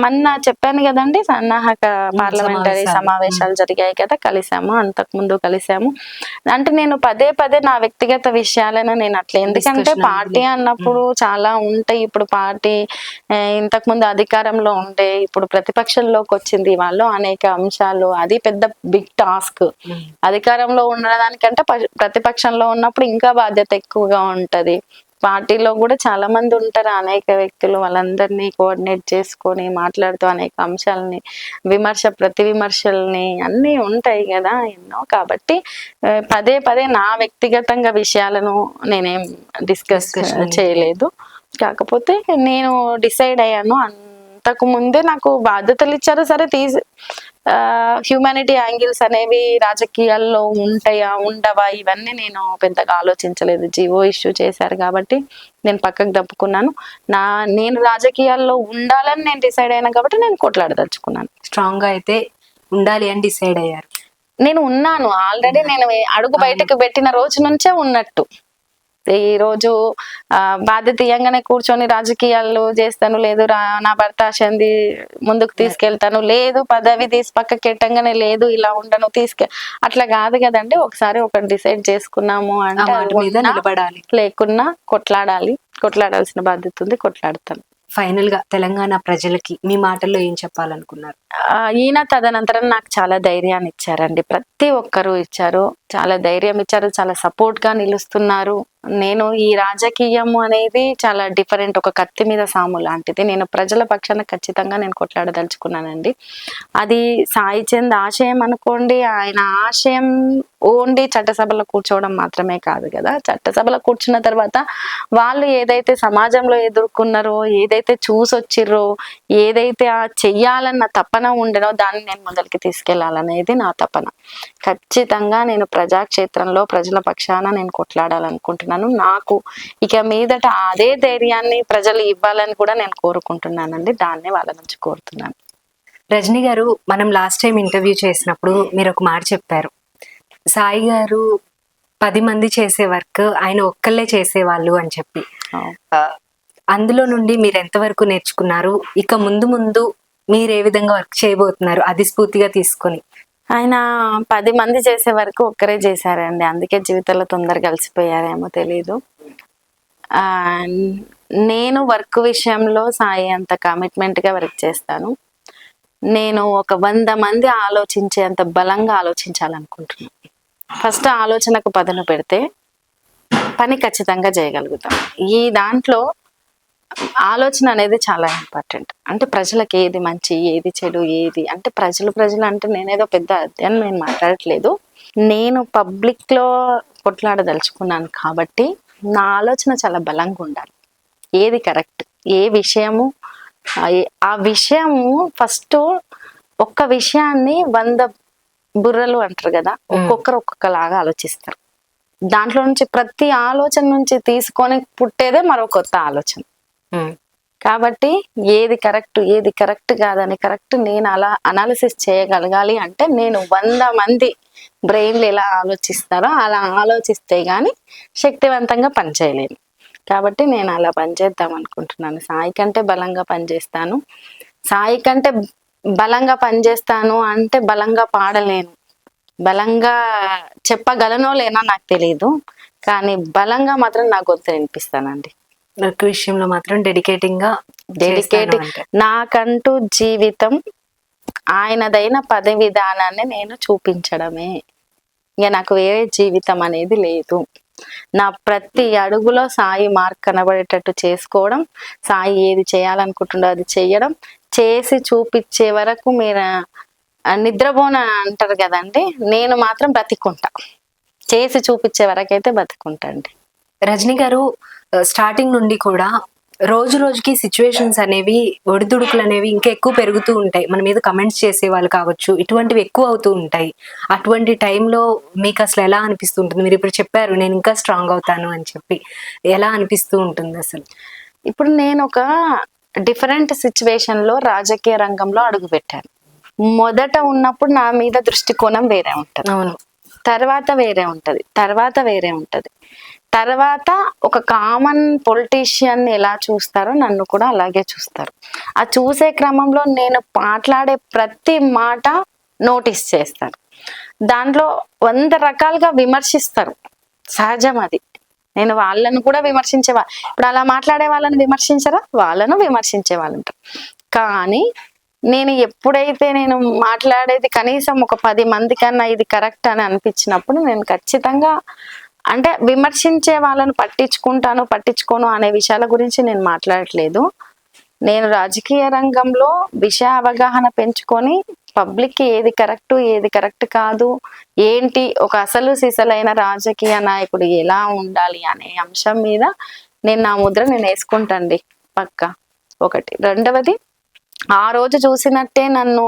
మొన్న చెప్పాను కదండి, సన్నాహక పార్లమెంటరీ సమావేశాలు జరిగాయి కదా, కలిసాము. అంతకు ముందు కలిసాము. అంటే నేను పదే నా వ్యక్తిగత విషయాలను నేను అట్లా, ఎందుకంటే పార్టీ అన్నప్పుడు చాలా ఉంటాయి. ఇప్పుడు పార్టీ ఇంతకు ముందు అధికారంలో ఉండే, ఇప్పుడు ప్రతిపక్షంలోకి వచ్చింది, వాళ్ళు అనేక అంశాలు, అది పెద్ద బిగ్ టాస్క్. అధికారంలో ఉండడానికంటే ప్రతిపక్షంలో ఉన్నప్పుడు ఇంకా బాధ్యత ఎక్కువగా ఉంటది. పార్టీలో కూడా చాలా మంది ఉంటారు, అనేక వ్యక్తులు, వాళ్ళందరినీ కోఆర్డినేట్ చేసుకొని మాట్లాడుతూ అనేక అంశాలని ప్రతి విమర్శల్ని అన్నీ ఉంటాయి కదా ఎన్నో. కాబట్టి పదే పదే నా వ్యక్తిగతంగా విషయాలను నేనేం డిస్కస్ చేయలేదు. కాకపోతే నేను డిసైడ్ అయ్యాను, అంతకు ముందే నాకు బాధ్యతలు ఇచ్చారు, సరే హ్యూమానిటీ యాంగిల్స్ అనేవి రాజకీయాల్లో ఉంటాయా ఉండవా ఇవన్నీ నేను పెద్దగా ఆలోచించలేదు. జీవో ఇష్యూ చేశారు కాబట్టి నేను పక్కకు తప్పుకున్నాను. నేను రాజకీయాల్లో ఉండాలని నేను డిసైడ్ అయినా కాబట్టి నేను కొట్లాడదలుచుకున్నాను. స్ట్రాంగ్ గా అయితే ఉండాలి అని డిసైడ్ అయ్యారు. నేను ఉన్నాను ఆల్రెడీ, నేను అడుగు బయటకు పెట్టిన రోజు నుంచే ఉన్నట్టు. ఈ రోజు బాధ్యత ఇయ్యంగానే కూర్చొని రాజకీయాలు చేస్తాను, లేదు నా భర్త ఆశంది ముందుకు తీసుకెళ్తాను, లేదు పదవి తీసి పక్కకి పెట్టంగానే లేదు ఇలా ఉండను అట్లా కాదు కదండి. ఒకసారి ఒకటి డిసైడ్ చేసుకున్నాము అంటే మీద నిలబడాలి, లేకున్నా కొట్లాడాల్సిన బాధ్యత ఉంది, కొట్లాడతాను. ఫైనల్ గా తెలంగాణ ప్రజలకి మీ మాటల్లో ఏం చెప్పాలనుకున్నారు? ఈయన తదనంతరం నాకు చాలా ధైర్యాన్ని ఇచ్చారండి, ప్రతి ఒక్కరూ ఇచ్చారు, చాలా ధైర్యం ఇచ్చారు, చాలా సపోర్ట్ గా నిలుస్తున్నారు. నేను ఈ రాజకీయము అనేది చాలా డిఫరెంట్, ఒక కత్తి మీద సాము లాంటిది. నేను ప్రజల పక్షాన ఖచ్చితంగా నేను కొట్లాడదలుచుకున్నానండి. అది సాయి చంద్ ఆశయం అనుకోండి, ఆయన ఆశయం ఓన్లీ చట్టసభలో కూర్చోవడం మాత్రమే కాదు కదా. చట్టసభలో కూర్చున్న తర్వాత వాళ్ళు ఏదైతే సమాజంలో ఎదుర్కొన్నారో, ఏదైతే చూసొచ్చిర్రో, ఏదైతే చెయ్యాలన్న తపన ఉండనో దాన్ని నేను మొదలుకి తీసుకెళ్లాలనేది నా తపన. ఖచ్చితంగా నేను ప్రజాక్షేత్రంలో ప్రజల పక్షాన నేను కొట్లాడాలనుకుంటున్నాను. నాకు ఇక మీదట అదే ధైర్యాన్ని ప్రజలు ఇవ్వాలని కూడా నేను కోరుకుంటున్నానండి, దాన్నే వాళ్ళ నుంచి కోరుతున్నాను. రజనీ గారు, మనం లాస్ట్ టైం ఇంటర్వ్యూ చేసినప్పుడు మీరు ఒక మాట చెప్పారు, సాయి గారు 10 మంది చేసే వర్క్ ఆయన ఒక్కళ్ళే చేసేవాళ్ళు అని చెప్పి. అందులో నుండి మీరు ఎంతవరకు నేర్చుకున్నారు? ఇక ముందు ముందు మీరు ఏ విధంగా వర్క్ చేయబోతున్నారు అది స్ఫూర్తిగా తీసుకొని? ఆయన 10 మంది చేసే వరకు ఒక్కరే చేశారండి, అందుకే జీవితంలో తొందరగా కలిసిపోయారేమో తెలీదు. నేను వర్క్ విషయంలో సాయి అంత కమిట్మెంట్ గా వర్క్ చేస్తాను. నేను ఒక 100 మంది ఆలోచించేంత బలంగా ఆలోచించాలనుకుంటున్నాను. ఫస్ట్ ఆలోచనకు పదును పెడితే పని ఖచ్చితంగా చేయగలుగుతాం. ఈ దాంట్లో ఆలోచన అనేది చాలా ఇంపార్టెంట్. అంటే ప్రజలకు ఏది మంచి, ఏది చెడు, ఏది అంటే ప్రజలు అంటే నేనేదో పెద్ద అధ్యయనం నేను మాట్లాడట్లేదు. నేను పబ్లిక్ లో కొట్లాడదలుచుకున్నాను కాబట్టి నా ఆలోచన చాలా బలంగా ఉండాలి. ఏది కరెక్ట్, ఏ విషయము, ఆ విషయము ఫస్ట్ ఒక్క విషయాన్ని 100 బుర్రలు అంటారు కదా, ఒక్కొక్కరు ఒక్కొక్కలాగా ఆలోచిస్తారు. దాంట్లో నుంచి ప్రతి ఆలోచన నుంచి తీసుకొని పుట్టేదే మరో కొత్త ఆలోచన. కాబట్టి ఏది కరెక్ట్ కాదని కరెక్ట్ నేను అలా అనాలిసిస్ చేయగలగాలి అంటే నేను 100 మంది బ్రెయిన్లు ఎలా ఆలోచిస్తారో అలా ఆలోచిస్తే గాని శక్తివంతంగా పనిచేయలేను. కాబట్టి నేను అలా పనిచేద్దాం అనుకుంటున్నాను. సాయి కంటే బలంగా పనిచేస్తాను. సాయి కంటే బలంగా పనిచేస్తాను అంటే బలంగా పాడలేను, బలంగా చెప్పగలనో లేనో నాకు తెలియదు, కానీ బలంగా మాత్రం నా గొంతు వినిపిస్తానండి. వర్క్ విషయంలో మాత్రం డెడికేట్ నాకంటూ జీవితం ఆయనదైన పని విధానాన్ని నేను చూపించడమే. ఇక నాకు వేరే జీవితం అనేది లేదు. నా ప్రతి అడుగులో సాయి మార్క్ కనబడేటట్టు చేసుకోవడం, సాయి ఏది చేయాలనుకుంటుండో అది చేయడం, చేసి చూపించే వరకు మీరు నిద్రపోన అంటారు కదండి, నేను మాత్రం బతికుంటా, చేసి చూపించే వరకైతే బతికుంటా అండి. రజనీ గారు, స్టార్టింగ్ నుండి కూడా రోజు రోజుకి సిచ్యువేషన్స్ అనేవి, ఒడిదుడుకులు అనేవి ఇంకా ఎక్కువ పెరుగుతూ ఉంటాయి. మన మీద కమెంట్స్ చేసే వాళ్ళు కావచ్చు, ఇటువంటివి ఎక్కువ అవుతూ ఉంటాయి. అటువంటి టైంలో మీకు అసలు ఎలా అనిపిస్తూ ఉంటుంది? మీరు ఇప్పుడు చెప్పారు నేను ఇంకా స్ట్రాంగ్ అవుతాను అని చెప్పి, ఎలా అనిపిస్తూ ఉంటుంది అసలు? ఇప్పుడు నేను ఒక డిఫరెంట్ సిచ్యువేషన్ లో రాజకీయ రంగంలో అడుగు పెట్టాను. మొదట ఉన్నప్పుడు నా మీద దృష్టికోణం వేరే ఉంటది, అవును, తర్వాత వేరే ఉంటది, తర్వాత ఒక కామన్ పొలిటీషియన్ ఎలా చూస్తారో నన్ను కూడా అలాగే చూస్తారు. ఆ చూసే క్రమంలో నేను మాట్లాడే ప్రతి మాట నోటీస్ చేస్తారు. దాంట్లో 100 రకాలుగా విమర్శిస్తారు, సహజం అది. నేను వాళ్ళను కూడా ఇప్పుడు అలా మాట్లాడే వాళ్ళని విమర్శించరా, వాళ్ళను విమర్శించే వాళ్ళు ఉంటారు. కానీ నేను ఎప్పుడైతే నేను మాట్లాడేది కనీసం ఒక 10 మంది కన్నా ఇది కరెక్ట్ అని అనిపించినప్పుడు నేను ఖచ్చితంగా అంటే విమర్శించే వాళ్ళను పట్టించుకోను అనే విషయాల గురించి నేను మాట్లాడట్లేదు. నేను రాజకీయ రంగంలో విషయ అవగాహన పెంచుకొని పబ్లిక్కి ఏది కరెక్ట్ కాదు, ఏంటి ఒక అసలు సిసలైన రాజకీయ నాయకుడు ఎలా ఉండాలి అనే అంశం మీద నేను నా ముద్ర నేను వేసుకుంటాండి పక్కా. ఒకటి. రెండవది, ఆ రోజు చూసినట్టే నన్ను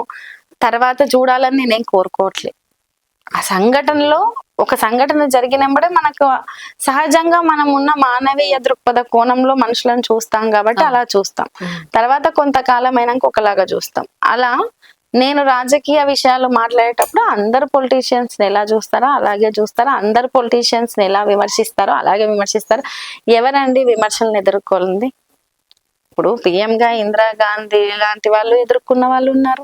తర్వాత చూడాలని నేనేం కోరుకోవట్లేదు. ఆ సంఘటనలో ఒక సంఘటన జరిగినప్పుడే మనకు సహజంగా మనం ఉన్న మానవీయ దృక్పథ కోణంలో మనుషులను చూస్తాం కాబట్టి అలా చూస్తాం. తర్వాత కొంతకాలం అయినాక ఒకలాగా చూస్తాం. అలా నేను రాజకీయ విషయాలు మాట్లాడేటప్పుడు అందరు పొలిటీషియన్స్ ని ఎలా చూస్తారో అలాగే చూస్తారో, అందరు పొలిటీషియన్స్ ని ఎలా విమర్శిస్తారో అలాగే విమర్శిస్తారు. ఎవరండి విమర్శలను ఎదుర్కొంది? ఇప్పుడు పిఎంగా ఇందిరాగాంధీ లాంటి వాళ్ళు ఎదుర్కొన్న వాళ్ళు ఉన్నారు,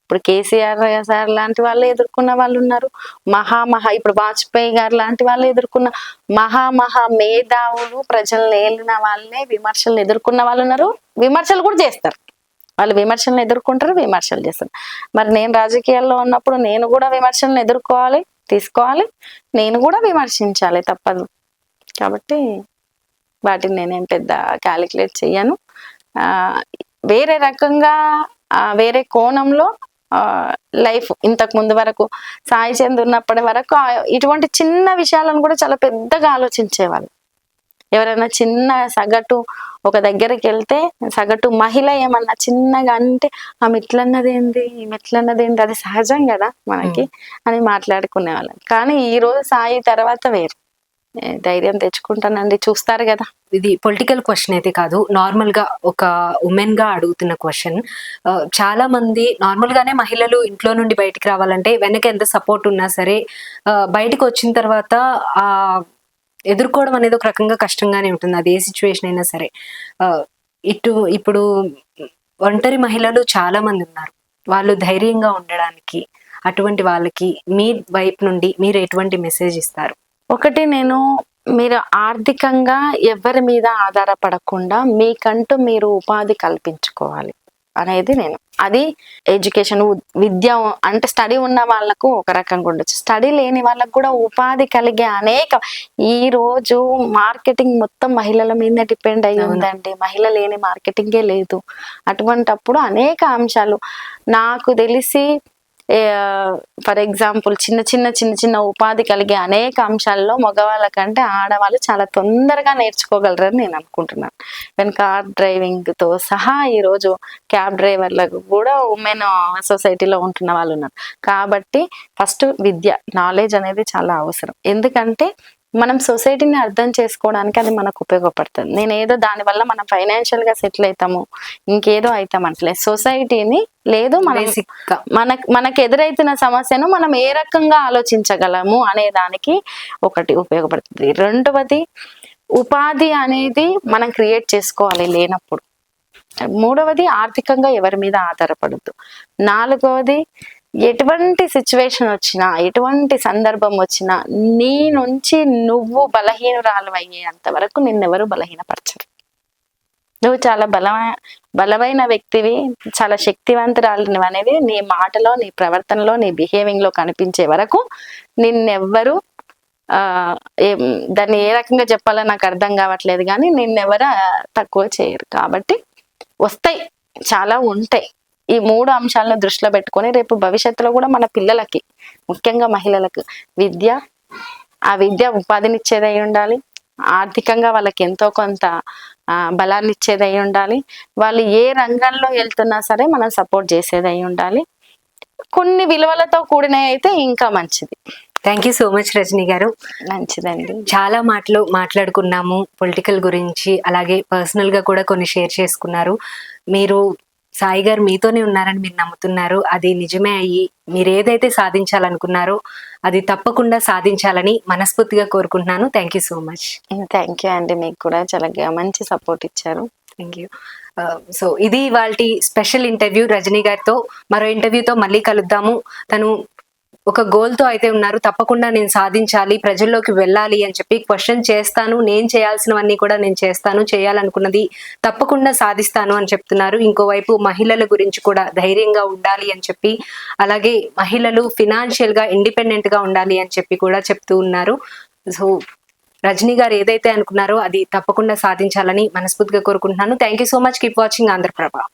ఇప్పుడు కేసీఆర్ సార్ లాంటి వాళ్ళు ఎదుర్కొన్న వాళ్ళు ఉన్నారు, ఇప్పుడు వాజ్పేయి గారు లాంటి వాళ్ళు ఎదుర్కొన్న మేధావులు, ప్రజలను ఏలిన వాళ్ళే విమర్శలను ఎదుర్కొన్న వాళ్ళు ఉన్నారు. విమర్శలు కూడా చేస్తారు, వాళ్ళు విమర్శలను ఎదుర్కొంటారు, విమర్శలు చేస్తారు. మరి నేను రాజకీయాల్లో ఉన్నప్పుడు నేను కూడా విమర్శలను తీసుకోవాలి, నేను కూడా విమర్శించాలి, తప్పదు. కాబట్టి వాటిని నేనేం పెద్ద క్యాలిక్యులేట్ చెయ్యను. వేరే రకంగా వేరే కోణంలో లైఫ్ ఇంతకు ముందు వరకు సాయి చంద్ ఉన్నప్పటి వరకు ఇటువంటి చిన్న విషయాలను కూడా చాలా పెద్దగా ఆలోచించేవాళ్ళు. ఎవరైనా చిన్న సగటు ఒక దగ్గరికి వెళ్తే సగటు మహిళ ఏమన్నా చిన్నగా అంటే ఆమె ఇట్లన్నదేంది, అది సహజం కదా మనకి అని మాట్లాడుకునేవాళ్ళం. కానీ ఈ రోజు సాయి తర్వాత వేరు. ధైర్యం తెచ్చుకుంటానండి, చూస్తారు కదా. ఇది పొలిటికల్ క్వశ్చన్ అయితే కాదు, నార్మల్ గా ఒక ఉమెన్ గా అడుగుతున్న క్వశ్చన్. చాలా మంది నార్మల్ గానే మహిళలు ఇంట్లో నుండి బయటికి రావాలంటే వెనక ఎంత సపోర్ట్ ఉన్నా సరే బయటకు వచ్చిన తర్వాత ఆ ఎదుర్కోవడం అనేది ఒక రకంగా కష్టంగానే ఉంటుంది, అది ఏ సిచ్యువేషన్ అయినా సరే. ఇప్పుడు ఒంటరి మహిళలు చాలా మంది ఉన్నారు, వాళ్ళు ధైర్యంగా ఉండడానికి అటువంటి వాళ్ళకి మీ వైపు నుండి మీరు ఎటువంటి మెసేజ్ ఇస్తారు? ఒకటి, మీరు ఆర్థికంగా ఎవరి మీద ఆధారపడకుండా మీకంటూ మీరు ఉపాధి కల్పించుకోవాలి అనేది అది ఎడ్యుకేషన్, విద్య అంటే స్టడీ ఉన్న వాళ్ళకు ఒక రకంగా ఉండొచ్చు, స్టడీ లేని వాళ్ళకు కూడా ఉపాధి కలిగే ఈ రోజు మార్కెటింగ్ మొత్తం మహిళల మీద డిపెండ్ అయ్యి ఉందండి. మహిళ లేని మార్కెటింగే లేదు. అటువంటప్పుడు అనేక అంశాలు నాకు తెలిసి ఫర్ ఎగ్జాంపుల్ చిన్న ఉపాధి కలిగే అనేక అంశాల్లో మగవాళ్ళ కంటే ఆడవాళ్ళు చాలా తొందరగా నేర్చుకోగలరని నేను అనుకుంటున్నాను. ఈవెన్ కార్ డ్రైవింగ్ తో సహా ఈరోజు క్యాబ్ డ్రైవర్లకు కూడా ఉమెన్ సొసైటీలో ఉంటున్న వాళ్ళు ఉన్నారు. కాబట్టి ఫస్ట్ విద్య, నాలెడ్జ్ అనేది చాలా అవసరం. ఎందుకంటే మనం సొసైటీని అర్థం చేసుకోవడానికి అది మనకు ఉపయోగపడుతుంది. నేనేదో దానివల్ల మనం ఫైనాన్షియల్ గా సెటిల్ అవుతాము, ఇంకేదో అవుతాం అంటలేదు. సొసైటీని లేదు మనకు ఎదురైతున్న సమస్యను మనం ఏ రకంగా ఆలోచించగలము అనే దానికి ఒకటి ఉపయోగపడుతుంది. రెండవది, ఉపాధి అనేది మనం క్రియేట్ చేసుకోవాలి లేనప్పుడు. మూడవది, ఆర్థికంగా ఎవరి మీద ఆధారపడద్దు. నాలుగవది, ఎటువంటి సిచ్యువేషన్ వచ్చినా, ఎటువంటి సందర్భం వచ్చినా నీ నుంచి నువ్వు బలహీనురాలు అయ్యేంత వరకు నిన్నెవరు బలహీనపరచరు. నువ్వు చాలా బలమైన వ్యక్తివి, చాలా శక్తివంతురాలు అనేది నీ మాటలో, నీ ప్రవర్తనలో, నీ బిహేవింగ్ లో కనిపించే వరకు నిన్నెవ్వరు దాన్ని ఏ రకంగా చెప్పాలో నాకు అర్థం కావట్లేదు, కానీ నిన్నెవరు తక్కువ చేయరు. కాబట్టి వస్తాయి, చాలా ఉంటాయి. ఈ మూడు అంశాలను దృష్టిలో పెట్టుకొని రేపు భవిష్యత్తులో కూడా మన పిల్లలకి, ముఖ్యంగా మహిళలకు ఆ విద్య ఉపాధినిచ్చేది అయి ఉండాలి, ఆర్థికంగా వాళ్ళకి ఎంతో కొంత బలాన్ని ఇచ్చేది అయి ఉండాలి, వాళ్ళు ఏ రంగంలో వెళ్తున్నా సరే మనం సపోర్ట్ చేసేది అయి ఉండాలి. కొన్ని విలువలతో కూడిన అయితే ఇంకా మంచిది. Thank you so much Rajani గారు. మంచిదండి. చాలా మాట్లాడుకున్నాము పొలిటికల్ గురించి, అలాగే పర్సనల్ గా కూడా కొన్ని షేర్ చేసుకున్నారు. మీరు సాయి గారు మీతోనే ఉన్నారని మీరు నమ్ముతున్నారు, అది నిజమే అయ్యి మీరు ఏదైతే సాధించాలనుకున్నారో అది తప్పకుండా సాధించాలని మనస్ఫూర్తిగా కోరుకుంటున్నాను. Thank you so much. Thank you అండి, మీకు కూడా చాలా మంచి సపోర్ట్ ఇచ్చారు. Thank you. సో ఇది ఇవాల్టి స్పెషల్ ఇంటర్వ్యూ రజనీ గారితో. మరో ఇంటర్వ్యూతో మళ్ళీ కలుద్దాము. తను ఒక గోల్ తో అయితే ఉన్నారు, తప్పకుండా నేను సాధించాలి, ప్రజల్లోకి వెళ్ళాలి అని చెప్పి క్వశ్చన్ చేస్తాను, నేను చేయాల్సినవన్నీ కూడా నేను చేస్తాను, చేయాలనుకున్నది తప్పకుండా సాధిస్తాను అని చెప్తున్నారు. ఇంకోవైపు మహిళల గురించి కూడా ధైర్యంగా ఉండాలి అని చెప్పి, అలాగే మహిళలు ఫినాన్షియల్ గా ఇండిపెండెంట్ గా ఉండాలి అని చెప్పి కూడా చెప్తూ ఉన్నారు. సో రజనీ గారు ఏదైతే అనుకున్నారో అది తప్పకుండా సాధించాలని మనస్ఫూర్తిగా కోరుకుంటున్నాను. Thank you so much. Keep watching Andhraprabha.